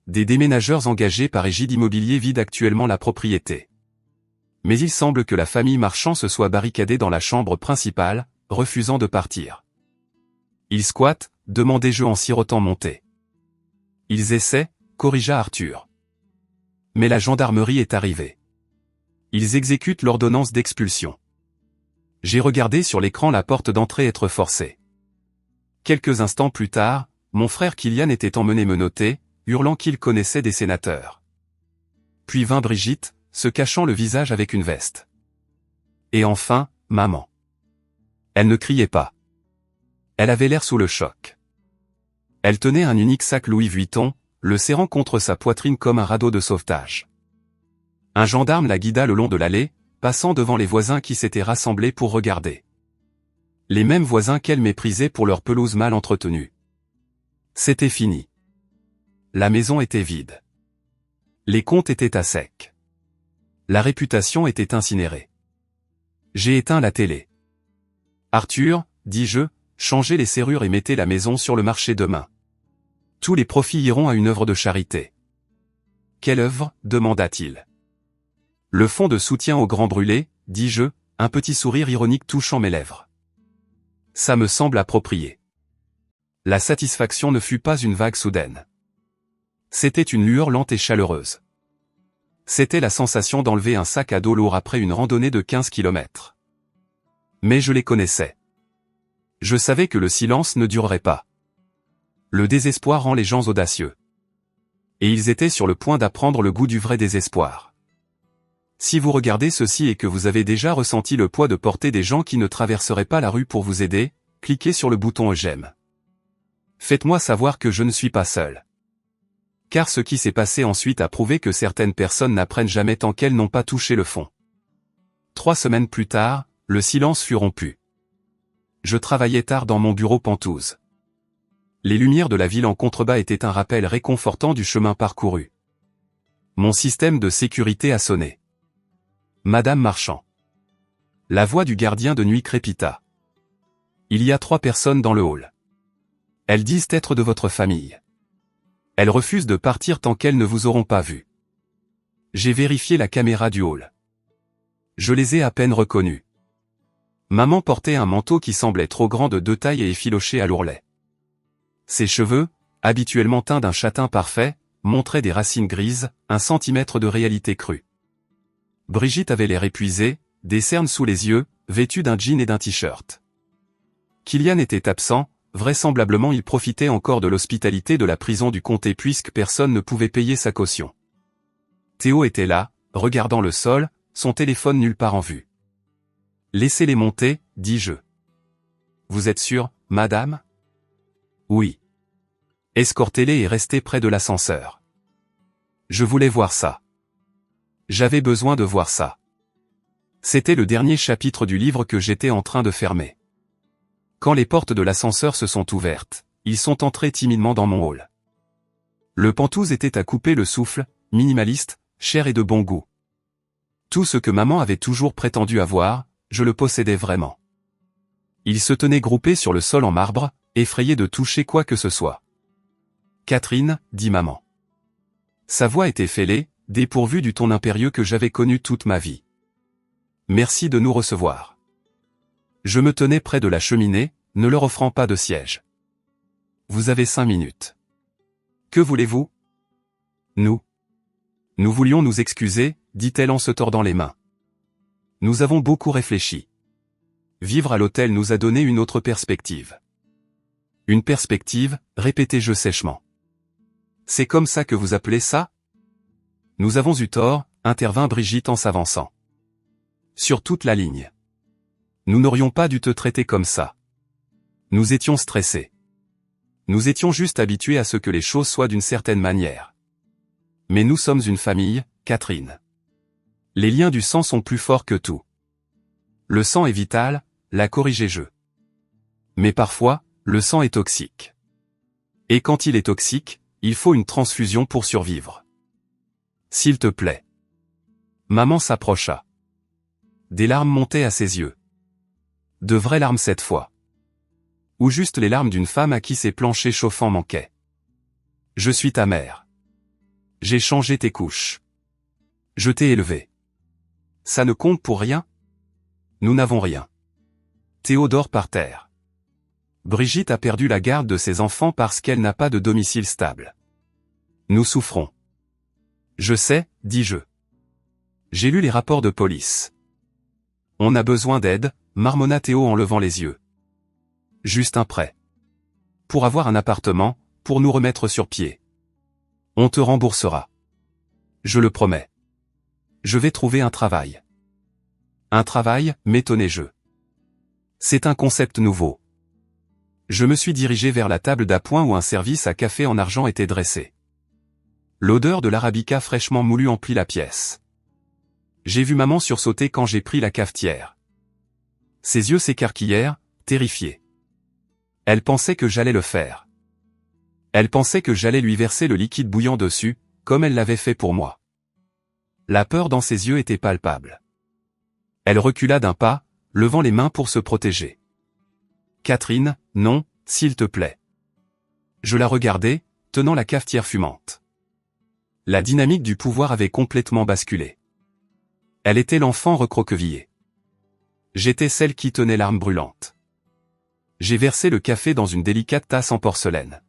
Speaker 1: Des déménageurs engagés par Égide Immobilier vident actuellement la propriété. Mais il semble que la famille Marchand se soit barricadée dans la chambre principale, refusant de partir. Ils squattent, demandai-je en sirotant mon thé. Ils essaient, corrigea Arthur. Mais la gendarmerie est arrivée. Ils exécutent l'ordonnance d'expulsion. J'ai regardé sur l'écran la porte d'entrée être forcée. Quelques instants plus tard, mon frère Kylian était emmené menotté, hurlant qu'il connaissait des sénateurs. Puis vint Brigitte, se cachant le visage avec une veste. Et enfin, maman. Elle ne criait pas. Elle avait l'air sous le choc. Elle tenait un unique sac Louis Vuitton, le serrant contre sa poitrine comme un radeau de sauvetage. Un gendarme la guida le long de l'allée, passant devant les voisins qui s'étaient rassemblés pour regarder. Les mêmes voisins qu'elle méprisait pour leur pelouse mal entretenue. C'était fini. La maison était vide. Les comptes étaient à sec. La réputation était incinérée. J'ai éteint la télé. Arthur, dis-je, changez les serrures et mettez la maison sur le marché demain. Tous les profits iront à une œuvre de charité. Quelle œuvre, demanda-t-il. Le fonds de soutien aux grands brûlés, dis-je, un petit sourire ironique touchant mes lèvres. Ça me semble approprié. La satisfaction ne fut pas une vague soudaine. C'était une lueur lente et chaleureuse. C'était la sensation d'enlever un sac à dos lourd après une randonnée de 15 kilomètres. Mais je les connaissais. Je savais que le silence ne durerait pas. Le désespoir rend les gens audacieux. Et ils étaient sur le point d'apprendre le goût du vrai désespoir. Si vous regardez ceci et que vous avez déjà ressenti le poids de porter des gens qui ne traverseraient pas la rue pour vous aider, cliquez sur le bouton j'aime. Faites-moi savoir que je ne suis pas seul. Car ce qui s'est passé ensuite a prouvé que certaines personnes n'apprennent jamais tant qu'elles n'ont pas touché le fond. 3 semaines plus tard, le silence fut rompu. Je travaillais tard dans mon bureau pentouze. Les lumières de la ville en contrebas étaient un rappel réconfortant du chemin parcouru. Mon système de sécurité a sonné. Madame Marchand. La voix du gardien de nuit crépita. Il y a 3 personnes dans le hall. Elles disent être de votre famille. Elles refusent de partir tant qu'elles ne vous auront pas vu. J'ai vérifié la caméra du hall. Je les ai à peine reconnues. Maman portait un manteau qui semblait trop grand de 2 tailles et effiloché à l'ourlet. Ses cheveux, habituellement teints d'un châtain parfait, montraient des racines grises, 1 centimètre de réalité crue. Brigitte avait l'air épuisée, des cernes sous les yeux, vêtue d'un jean et d'un t-shirt. Kylian était absent, vraisemblablement il profitait encore de l'hospitalité de la prison du comté puisque personne ne pouvait payer sa caution. Théo était là, regardant le sol, son téléphone nulle part en vue. Laissez-les monter, dis-je. Vous êtes sûre, madame? Oui. Escortez-les et restez près de l'ascenseur. Je voulais voir ça. J'avais besoin de voir ça. C'était le dernier chapitre du livre que j'étais en train de fermer. Quand les portes de l'ascenseur se sont ouvertes, ils sont entrés timidement dans mon hall. Le pentouze était à couper le souffle, minimaliste, cher et de bon goût. Tout ce que maman avait toujours prétendu avoir, je le possédais vraiment. Ils se tenaient groupés sur le sol en marbre, effrayés de toucher quoi que ce soit. Catherine, dit maman. Sa voix était fêlée, dépourvue du ton impérieux que j'avais connu toute ma vie. Merci de nous recevoir. Je me tenais près de la cheminée, ne leur offrant pas de siège. Vous avez 5 minutes. Que voulez-vous? Nous voulions nous excuser, dit-elle en se tordant les mains. Nous avons beaucoup réfléchi. Vivre à l'hôtel nous a donné une autre perspective. Une perspective, répétai-je sèchement. C'est comme ça que vous appelez ça? Nous avons eu tort, intervint Brigitte en s'avançant. Sur toute la ligne. Nous n'aurions pas dû te traiter comme ça. Nous étions stressés. Nous étions juste habitués à ce que les choses soient d'une certaine manière. Mais nous sommes une famille, Catherine. Les liens du sang sont plus forts que tout. Le sang est vital, l'a corrigé-je. Mais parfois, le sang est toxique. Et quand il est toxique, il faut une transfusion pour survivre. S'il te plaît. Maman s'approcha. Des larmes montaient à ses yeux. De vraies larmes cette fois. Ou juste les larmes d'une femme à qui ses planchers chauffants manquaient. Je suis ta mère. J'ai changé tes couches. Je t'ai élevé. Ça ne compte pour rien? Nous n'avons rien. Théo dort par terre. Brigitte a perdu la garde de ses enfants parce qu'elle n'a pas de domicile stable. Nous souffrons. Je sais, dis-je. J'ai lu les rapports de police. On a besoin d'aide, marmonna Théo en levant les yeux. Juste un prêt. Pour avoir un appartement, pour nous remettre sur pied. On te remboursera. Je le promets. Je vais trouver un travail. Un travail, m'étonnai-je. C'est un concept nouveau. Je me suis dirigé vers la table d'appoint où un service à café en argent était dressé. L'odeur de l'arabica fraîchement moulu emplit la pièce. J'ai vu maman sursauter quand j'ai pris la cafetière. Ses yeux s'écarquillèrent, terrifiés. Elle pensait que j'allais le faire. Elle pensait que j'allais lui verser le liquide bouillant dessus, comme elle l'avait fait pour moi. La peur dans ses yeux était palpable. Elle recula d'un pas, levant les mains pour se protéger. Catherine, non, s'il te plaît. Je la regardais, tenant la cafetière fumante. La dynamique du pouvoir avait complètement basculé. Elle était l'enfant recroquevillé. J'étais celle qui tenait l'arme brûlante. J'ai versé le café dans une délicate tasse en porcelaine.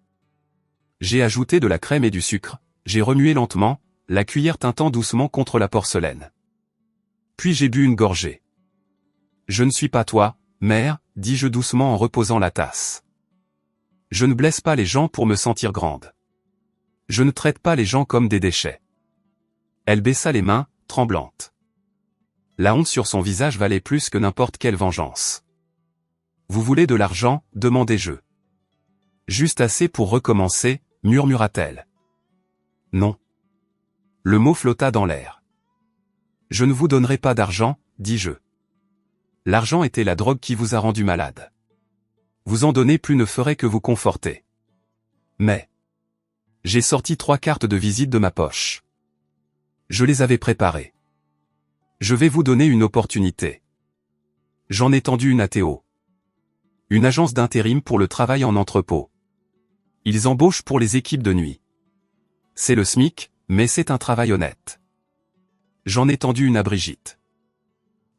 Speaker 1: J'ai ajouté de la crème et du sucre, j'ai remué lentement, la cuillère tintant doucement contre la porcelaine. Puis j'ai bu une gorgée. Je ne suis pas toi, mère, dis-je doucement en reposant la tasse. Je ne blesse pas les gens pour me sentir grande. Je ne traite pas les gens comme des déchets. Elle baissa les mains, tremblante. La honte sur son visage valait plus que n'importe quelle vengeance. Vous voulez de l'argent, demandai-je. Juste assez pour recommencer, murmura-t-elle. Non. Le mot flotta dans l'air. Je ne vous donnerai pas d'argent, dis-je. L'argent était la drogue qui vous a rendu malade. Vous en donner plus ne ferait que vous conforter. Mais j'ai sorti 3 cartes de visite de ma poche. Je les avais préparées. Je vais vous donner une opportunité. J'en ai tendu une à Théo. Une agence d'intérim pour le travail en entrepôt. Ils embauchent pour les équipes de nuit. C'est le SMIC, mais c'est un travail honnête. J'en ai tendu une à Brigitte.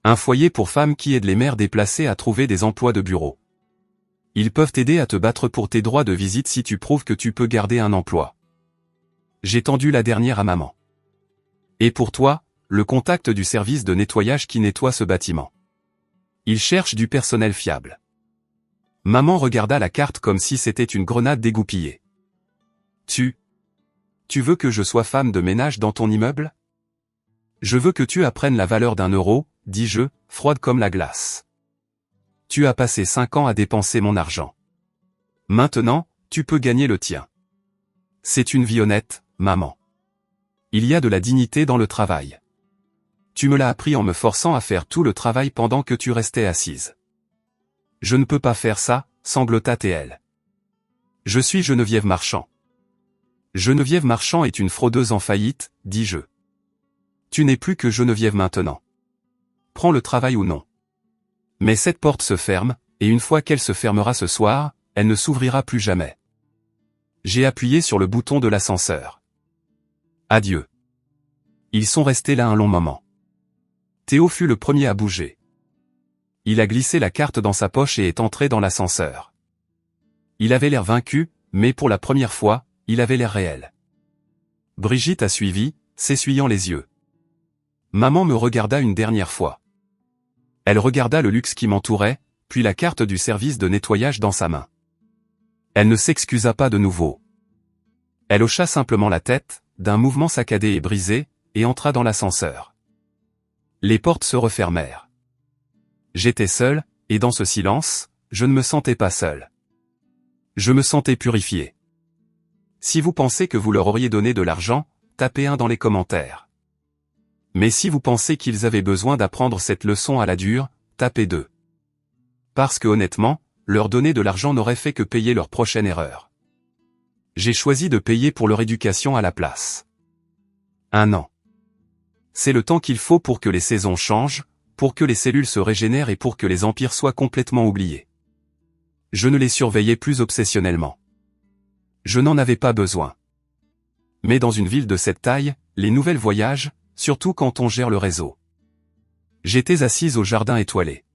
Speaker 1: Un foyer pour femmes qui aide les mères déplacées à trouver des emplois de bureau. Ils peuvent t'aider à te battre pour tes droits de visite si tu prouves que tu peux garder un emploi. J'ai tendu la dernière à maman. Et pour toi, le contact du service de nettoyage qui nettoie ce bâtiment. Ils cherchent du personnel fiable. Maman regarda la carte comme si c'était une grenade dégoupillée. Tu veux que je sois femme de ménage dans ton immeuble? Je veux que tu apprennes la valeur d'un euro, dis-je, froide comme la glace. Tu as passé 5 ans à dépenser mon argent. Maintenant, tu peux gagner le tien. C'est une vie honnête, maman. Il y a de la dignité dans le travail. Tu me l'as appris en me forçant à faire tout le travail pendant que tu restais assise. Je ne peux pas faire ça, sanglota-t-elle. Je suis Geneviève Marchand. Geneviève Marchand est une fraudeuse en faillite, dis-je. Tu n'es plus que Geneviève maintenant. Prends le travail ou non. Mais cette porte se ferme, et une fois qu'elle se fermera ce soir, elle ne s'ouvrira plus jamais. J'ai appuyé sur le bouton de l'ascenseur. Adieu. Ils sont restés là un long moment. Théo fut le premier à bouger. Il a glissé la carte dans sa poche et est entré dans l'ascenseur. Il avait l'air vaincu, mais pour la première fois, il avait l'air réel. Brigitte a suivi, s'essuyant les yeux. Maman me regarda une dernière fois. Elle regarda le luxe qui m'entourait, puis la carte du service de nettoyage dans sa main. Elle ne s'excusa pas de nouveau. Elle hocha simplement la tête, d'un mouvement saccadé et brisé, et entra dans l'ascenseur. Les portes se refermèrent. J'étais seul, et dans ce silence, je ne me sentais pas seul. Je me sentais purifié. Si vous pensez que vous leur auriez donné de l'argent, tapez 1 dans les commentaires. Mais si vous pensez qu'ils avaient besoin d'apprendre cette leçon à la dure, tapez 2. Parce que honnêtement, leur donner de l'argent n'aurait fait que payer leur prochaine erreur. J'ai choisi de payer pour leur éducation à la place. 1 an. C'est le temps qu'il faut pour que les saisons changent, pour que les cellules se régénèrent et pour que les empires soient complètement oubliés. Je ne les surveillais plus obsessionnellement. Je n'en avais pas besoin. Mais dans une ville de cette taille, les nouvelles voyagent, surtout quand on gère le réseau. J'étais assise au jardin étoilé.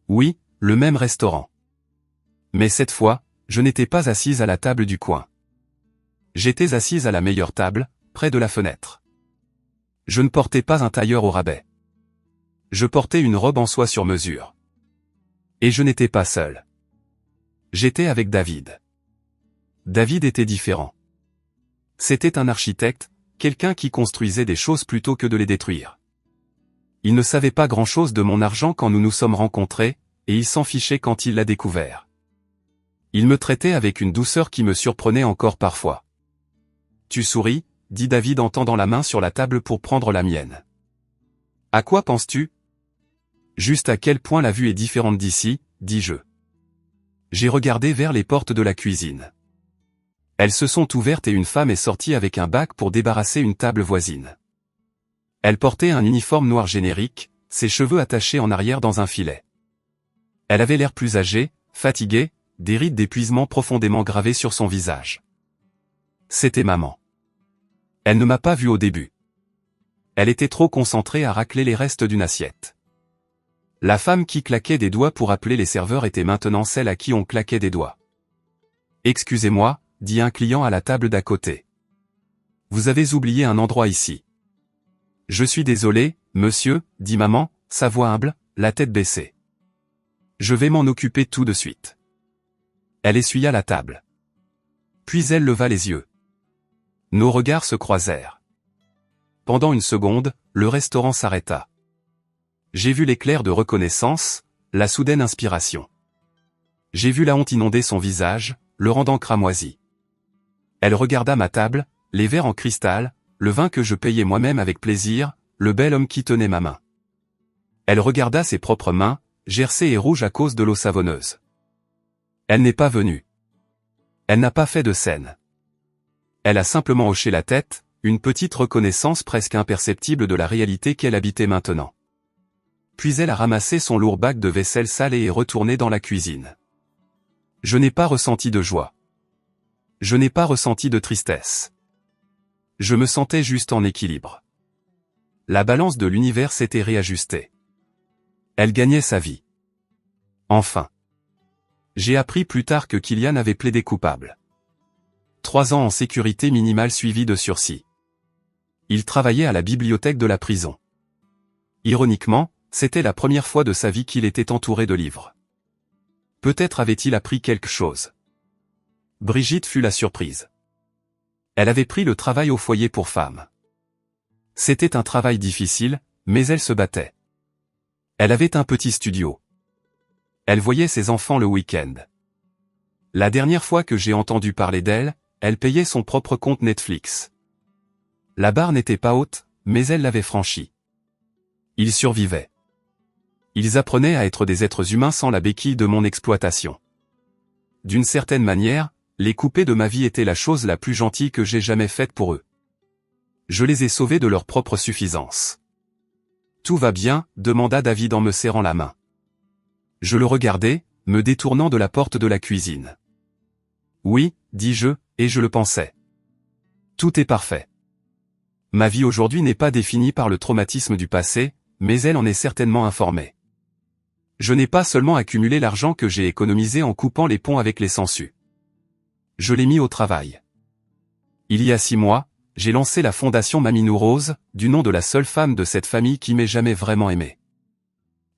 Speaker 1: Oui, le même restaurant. Mais cette fois, je n'étais pas assise à la table du coin. J'étais assise à la meilleure table, près de la fenêtre. Je ne portais pas un tailleur au rabais. Je portais une robe en soie sur mesure. Et je n'étais pas seul. J'étais avec David. David était différent. C'était un architecte, quelqu'un qui construisait des choses plutôt que de les détruire. Il ne savait pas grand-chose de mon argent quand nous nous sommes rencontrés, et il s'en fichait quand il l'a découvert. Il me traitait avec une douceur qui me surprenait encore parfois. « Tu souris ?» dit David en tendant la main sur la table pour prendre la mienne. « À quoi penses-tu ?»« Juste à quel point la vue est différente d'ici, » dis-je. J'ai regardé vers les portes de la cuisine. Elles se sont ouvertes et une femme est sortie avec un bac pour débarrasser une table voisine. Elle portait un uniforme noir générique, ses cheveux attachés en arrière dans un filet. Elle avait l'air plus âgée, fatiguée, des rides d'épuisement profondément gravées sur son visage. C'était maman. Elle ne m'a pas vu au début. Elle était trop concentrée à racler les restes d'une assiette. La femme qui claquait des doigts pour appeler les serveurs était maintenant celle à qui on claquait des doigts. « Excusez-moi » dit un client à la table d'à côté. « Vous avez oublié un endroit ici. »« Je suis désolé, monsieur » dit maman, sa voix humble, la tête baissée. « Je vais m'en occuper tout de suite. » Elle essuya la table. Puis elle leva les yeux. Nos regards se croisèrent. Pendant une seconde, le restaurant s'arrêta. J'ai vu l'éclair de reconnaissance, la soudaine inspiration. J'ai vu la honte inonder son visage, le rendant cramoisi. Elle regarda ma table, les verres en cristal, le vin que je payais moi-même avec plaisir, le bel homme qui tenait ma main. Elle regarda ses propres mains, gercées et rouges à cause de l'eau savonneuse. Elle n'est pas venue. Elle n'a pas fait de scène. Elle a simplement hoché la tête, une petite reconnaissance presque imperceptible de la réalité qu'elle habitait maintenant. Puis elle a ramassé son lourd bac de vaisselle sale et est retournée dans la cuisine. Je n'ai pas ressenti de joie. Je n'ai pas ressenti de tristesse. Je me sentais juste en équilibre. La balance de l'univers s'était réajustée. Elle gagnait sa vie. Enfin. J'ai appris plus tard que Kylian avait plaidé coupable. 3 ans en sécurité minimale suivis de sursis. Il travaillait à la bibliothèque de la prison. Ironiquement, c'était la première fois de sa vie qu'il était entouré de livres. Peut-être avait-il appris quelque chose. Brigitte fut la surprise. Elle avait pris le travail au foyer pour femmes. C'était un travail difficile, mais elle se battait. Elle avait un petit studio. Elle voyait ses enfants le week-end. La dernière fois que j'ai entendu parler d'elle, elle payait son propre compte Netflix. La barre n'était pas haute, mais elle l'avait franchie. Ils survivaient. Ils apprenaient à être des êtres humains sans la béquille de mon exploitation. D'une certaine manière, les couper de ma vie était la chose la plus gentille que j'ai jamais faite pour eux. Je les ai sauvés de leur propre suffisance. Tout va bien, demanda David en me serrant la main. Je le regardais, me détournant de la porte de la cuisine. Oui, dis-je, et je le pensais. Tout est parfait. Ma vie aujourd'hui n'est pas définie par le traumatisme du passé, mais elle en est certainement informée. Je n'ai pas seulement accumulé l'argent que j'ai économisé en coupant les ponts avec les sangsues. Je l'ai mis au travail. Il y a 6 mois, j'ai lancé la fondation Maminou Rose, du nom de la seule femme de cette famille qui m'ait jamais vraiment aimé.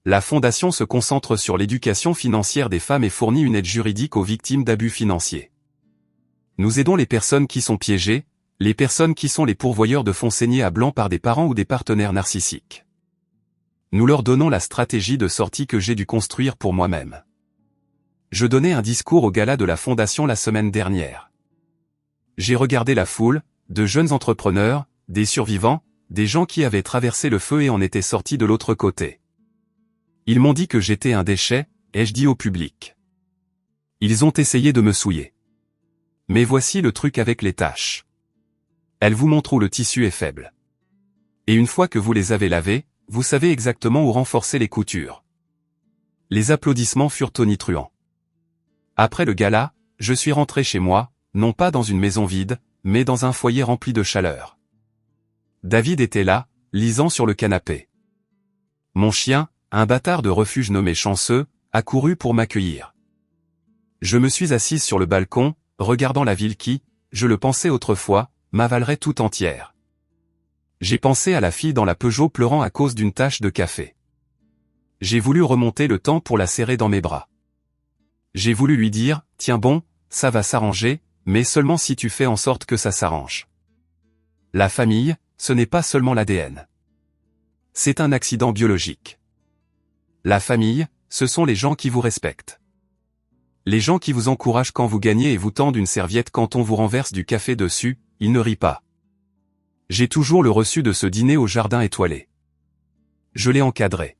Speaker 1: La fondation se concentre sur l'éducation financière des femmes et fournit une aide juridique aux victimes d'abus financiers. Nous aidons les personnes qui sont piégées, les personnes qui sont les pourvoyeurs de fonds saignés à blanc par des parents ou des partenaires narcissiques. Nous leur donnons la stratégie de sortie que j'ai dû construire pour moi-même. Je donnais un discours au gala de la fondation la semaine dernière. J'ai regardé la foule, de jeunes entrepreneurs, des survivants, des gens qui avaient traversé le feu et en étaient sortis de l'autre côté. Ils m'ont dit que j'étais un déchet, ai-je dit au public. Ils ont essayé de me souiller. Mais voici le truc avec les taches. Elles vous montrent où le tissu est faible. Et une fois que vous les avez lavés, vous savez exactement où renforcer les coutures. Les applaudissements furent tonitruants. Après le gala, je suis rentré chez moi, non pas dans une maison vide, mais dans un foyer rempli de chaleur. David était là, lisant sur le canapé. Mon chien, un bâtard de refuge nommé Chanceux, a couru pour m'accueillir. Je me suis assise sur le balcon, regardant la ville qui, je le pensais autrefois, m'avalerait tout entière. J'ai pensé à la fille dans la Peugeot pleurant à cause d'une tache de café. J'ai voulu remonter le temps pour la serrer dans mes bras. J'ai voulu lui dire, tiens bon, ça va s'arranger, mais seulement si tu fais en sorte que ça s'arrange. La famille, ce n'est pas seulement l'ADN. C'est un accident biologique. La famille, ce sont les gens qui vous respectent. Les gens qui vous encouragent quand vous gagnez et vous tendent une serviette quand on vous renverse du café dessus, ils ne rient pas. J'ai toujours le reçu de ce dîner au jardin étoilé. Je l'ai encadré.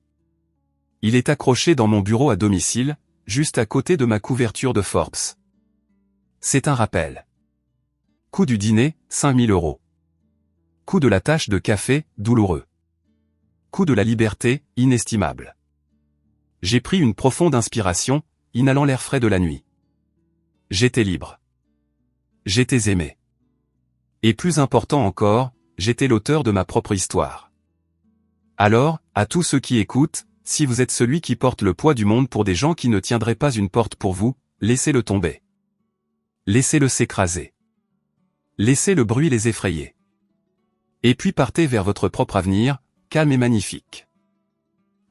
Speaker 1: Il est accroché dans mon bureau à domicile, juste à côté de ma couverture de Forbes. C'est un rappel. Coût du dîner, 5000 €. Coût de la tache de café, douloureux. Coût de la liberté, inestimable. J'ai pris une profonde inspiration, inhalant l'air frais de la nuit. J'étais libre. J'étais aimé. Et plus important encore, j'étais l'auteur de ma propre histoire. Alors, à tous ceux qui écoutent, si vous êtes celui qui porte le poids du monde pour des gens qui ne tiendraient pas une porte pour vous, laissez-le tomber. Laissez-le s'écraser. Laissez le bruit les effrayer. Et puis partez vers votre propre avenir, calme et magnifique.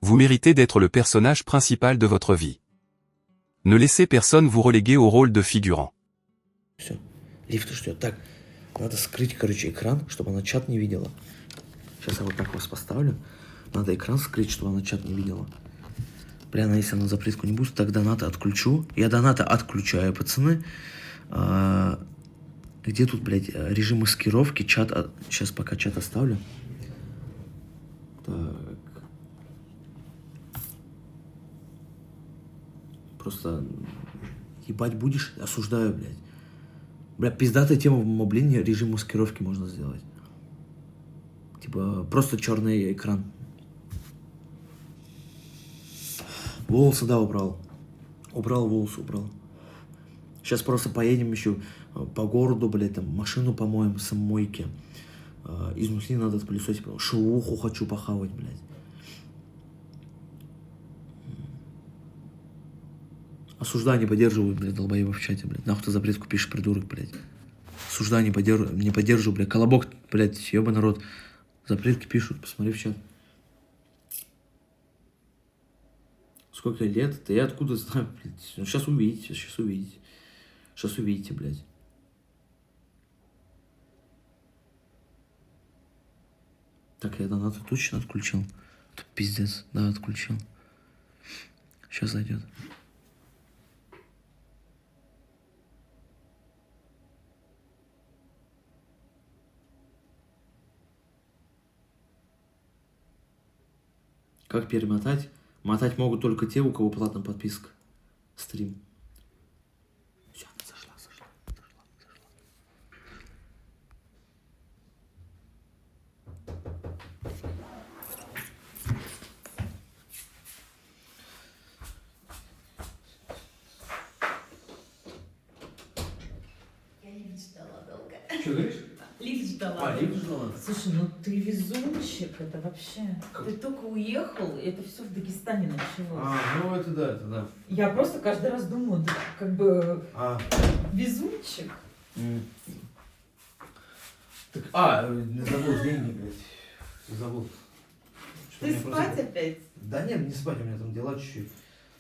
Speaker 1: Vous méritez d'être le personnage principal de votre vie. Ne laissez personne vous reléguer au rôle de figurant.
Speaker 2: Все, лифт ждет. Так, надо скрыть, короче, экран, чтобы она чат не видела. Сейчас я вот так вас поставлю. Надо экран скрыть, чтобы она чат не видела. Бля, если она за плитку не будет, так доната отключу. Я доната отключаю, пацаны. Где тут, блядь, режим маскировки, чат... Сейчас пока чат оставлю. Так. Просто ебать будешь, осуждаю, блядь. Бля, пиздатая тема в моблине, режим маскировки можно сделать. Типа, просто черный экран. Волосы, да, убрал. Убрал волосы, убрал. Сейчас просто поедем еще по городу, блядь, там машину помоем с мойки. Изнутри надо отпылесосить. Шелуху хочу похавать, блядь. Осуждаю, поддерживаю, блядь, долбоебов в чате, блядь. Нахуй ты запретку пишешь, придурок, блядь. Осуждаю, не поддерживаю, блядь. Колобок, блядь, ебаный рот. Запретки пишут, посмотри в чат. Сколько лет? Да я откуда знаю, блядь. Ну, сейчас увидите, сейчас увидите. Сейчас увидите, блядь. Так, я донаты точно отключил. Это пиздец, да, отключил. Сейчас зайдет. Как перемотать? Мотать могут только те, у кого платная подписка. Стрим. Все, зашла.
Speaker 3: Я лифт ждала долго.
Speaker 2: Что говоришь?
Speaker 3: Лифт ждала.
Speaker 2: Лифт ждала?
Speaker 3: Слушай, ну ты везунчик, это вообще...
Speaker 2: Как?
Speaker 3: Ты только уехал, и это все в Дагестане началось.
Speaker 2: Ну это да.
Speaker 3: Я просто каждый раз думаю, ты как бы везунчик.
Speaker 2: Так, забыл деньги, блядь. Забыл. Что
Speaker 3: Ты
Speaker 2: мне
Speaker 3: спать
Speaker 2: просто-
Speaker 3: опять?
Speaker 2: Да нет, не спать, у меня там дела чуть-чуть.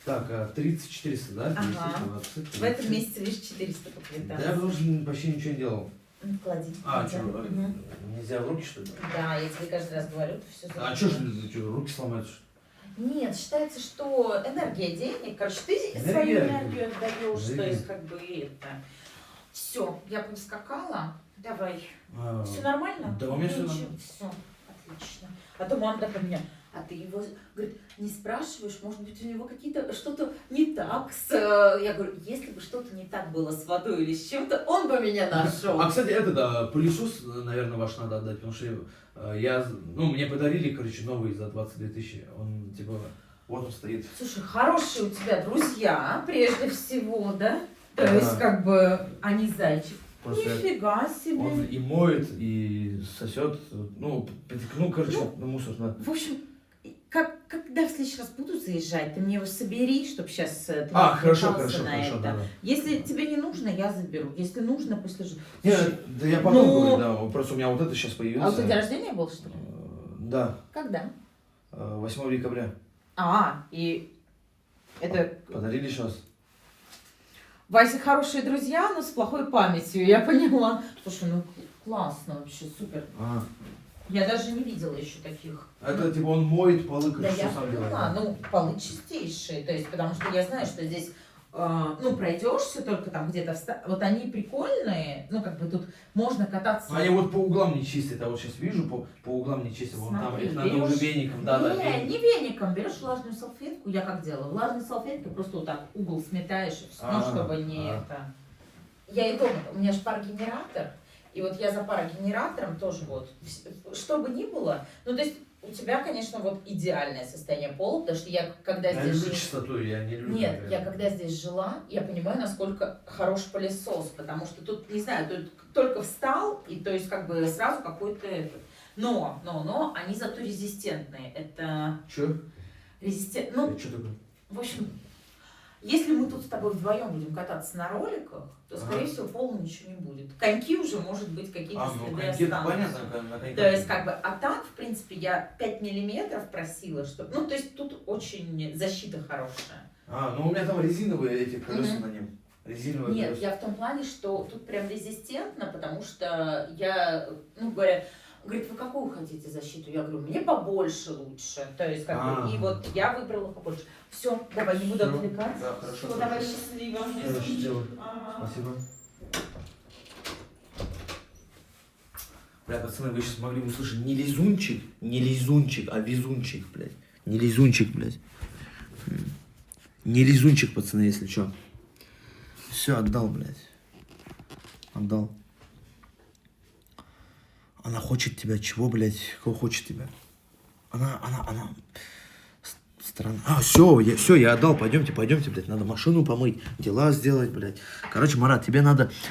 Speaker 2: Так, 30-400, да?
Speaker 3: Ага. В этом месяце лишь 400 по
Speaker 2: Да, я
Speaker 3: квитанции.
Speaker 2: потому что почти ничего не делал.
Speaker 3: Ну, клади.
Speaker 2: А,
Speaker 3: Да.
Speaker 2: что,
Speaker 3: Мгм.
Speaker 2: нельзя в руки, что ли?
Speaker 3: Да, я тебе каждый раз говорю, ты все
Speaker 2: А что ж, руки сломать?
Speaker 3: Нет, считается, что энергия денег, короче, ты
Speaker 2: Энергия.
Speaker 3: свою энергию отдаешь, то
Speaker 2: Энергия.
Speaker 3: есть как бы это. Все, я повскакала. Давай.
Speaker 2: А,
Speaker 3: Все нормально?
Speaker 2: Да, у меня все
Speaker 3: Ничего.
Speaker 2: нормально.
Speaker 3: Все, отлично. А то мама такая меня, а ты его, говорит, не спрашиваешь, может быть, у него какие-то, что-то не так с... Я говорю, если бы что-то не так было с водой или с чем-то, он бы меня нашел.
Speaker 2: А, кстати, пылесос, наверное, ваш надо отдать, потому что мне подарили, короче, новый за 22 тысячи. Он, типа, вот он стоит.
Speaker 3: Слушай, хорошие у тебя друзья, прежде всего, да? То
Speaker 2: Да.
Speaker 3: есть, как бы, они зайчик.
Speaker 2: Просто
Speaker 3: Нифига себе.
Speaker 2: он и моет, и сосет, короче, мусор, да.
Speaker 3: В общем, когда в следующий раз буду заезжать, ты мне его собери, чтобы сейчас ты
Speaker 2: А,
Speaker 3: не
Speaker 2: хорошо,
Speaker 3: отвлекался на это.
Speaker 2: да.
Speaker 3: Если тебе не нужно, я заберу. Если нужно, пусть лежит.
Speaker 2: Нет, да я потом
Speaker 3: Ну-
Speaker 2: говорю, да, просто у меня вот это сейчас появился.
Speaker 3: А у тебя день рождения был, что ли?
Speaker 2: Да,
Speaker 3: Когда?
Speaker 2: 8 декабря.
Speaker 3: И это
Speaker 2: Подарили сейчас.
Speaker 3: Вася хорошие друзья, но с плохой памятью, я поняла. Слушай, ну классно вообще, супер. Я даже не видела еще таких.
Speaker 2: Это типа он моет полы,
Speaker 3: Да,
Speaker 2: короче,
Speaker 3: я
Speaker 2: что сам делает.
Speaker 3: поняла, ну, полы чистейшие, то есть, потому что я знаю, что здесь, пройдешься только там где-то, вот они прикольные, ну, как бы тут можно кататься.
Speaker 2: Они вот по углам не чистят, а вот сейчас вижу, по углам не чистят, вон там
Speaker 3: Смотри,
Speaker 2: их надо уже
Speaker 3: берешь-
Speaker 2: веником,
Speaker 3: Не веником, берешь влажную салфетку, я как делала, влажной салфеткой просто вот так угол сметаешь, и всё, ну, чтобы не это. Я и дома, у меня же парогенератор, и вот я за парогенератором тоже вот, что бы ни было, ну, то есть, у тебя, конечно, вот идеальное состояние пола, потому что я, когда
Speaker 2: Я
Speaker 3: здесь
Speaker 2: люблю
Speaker 3: жила...
Speaker 2: чистоту, я не люблю.
Speaker 3: Нет, я когда здесь жила, я понимаю, насколько хорош пылесос, потому что тут, не знаю, тут только встал, и то есть как бы сразу какой-то этот. Но, они зато резистентные. Это
Speaker 2: Чё?
Speaker 3: ну,
Speaker 2: Что такое?
Speaker 3: в общем, если мы тут с тобой вдвоем будем кататься на роликах, то, скорее всего, полу ничего не будет. Коньки уже, может быть, какие-то следы
Speaker 2: коньки, это
Speaker 3: останутся.
Speaker 2: понятно, на коньках.
Speaker 3: То есть, как бы, а так, в принципе, я 5 миллиметров просила, чтобы... Ну, то есть, тут очень защита хорошая.
Speaker 2: Ну у меня там резиновые эти колеса
Speaker 3: Мгм.
Speaker 2: на нем. Резиновые
Speaker 3: Нет,
Speaker 2: колеса.
Speaker 3: я в том плане, что тут прям резистентно, потому что я, говорит, вы какую хотите защиту? Я говорю, мне побольше лучше. То есть, как бы, и вот я выбрала побольше. Все, давай, не буду
Speaker 2: Всё.
Speaker 3: отвлекаться.
Speaker 2: Да, хорошо.
Speaker 3: Всё, давай, счастливо.
Speaker 2: Короче, сделаю.
Speaker 3: Ага.
Speaker 2: Спасибо. Бля, пацаны, вы сейчас могли услышать не лизунчик, а везунчик, блядь. Не лизунчик, блядь. Не лизунчик, пацаны, если что. Все, отдал, блядь. Отдал. Она хочет тебя чего, блядь? Кого хочет тебя? Она... Странно. Все, я отдал. Пойдемте, блядь. Надо машину помыть, дела сделать, блядь. Короче, Марат, тебе надо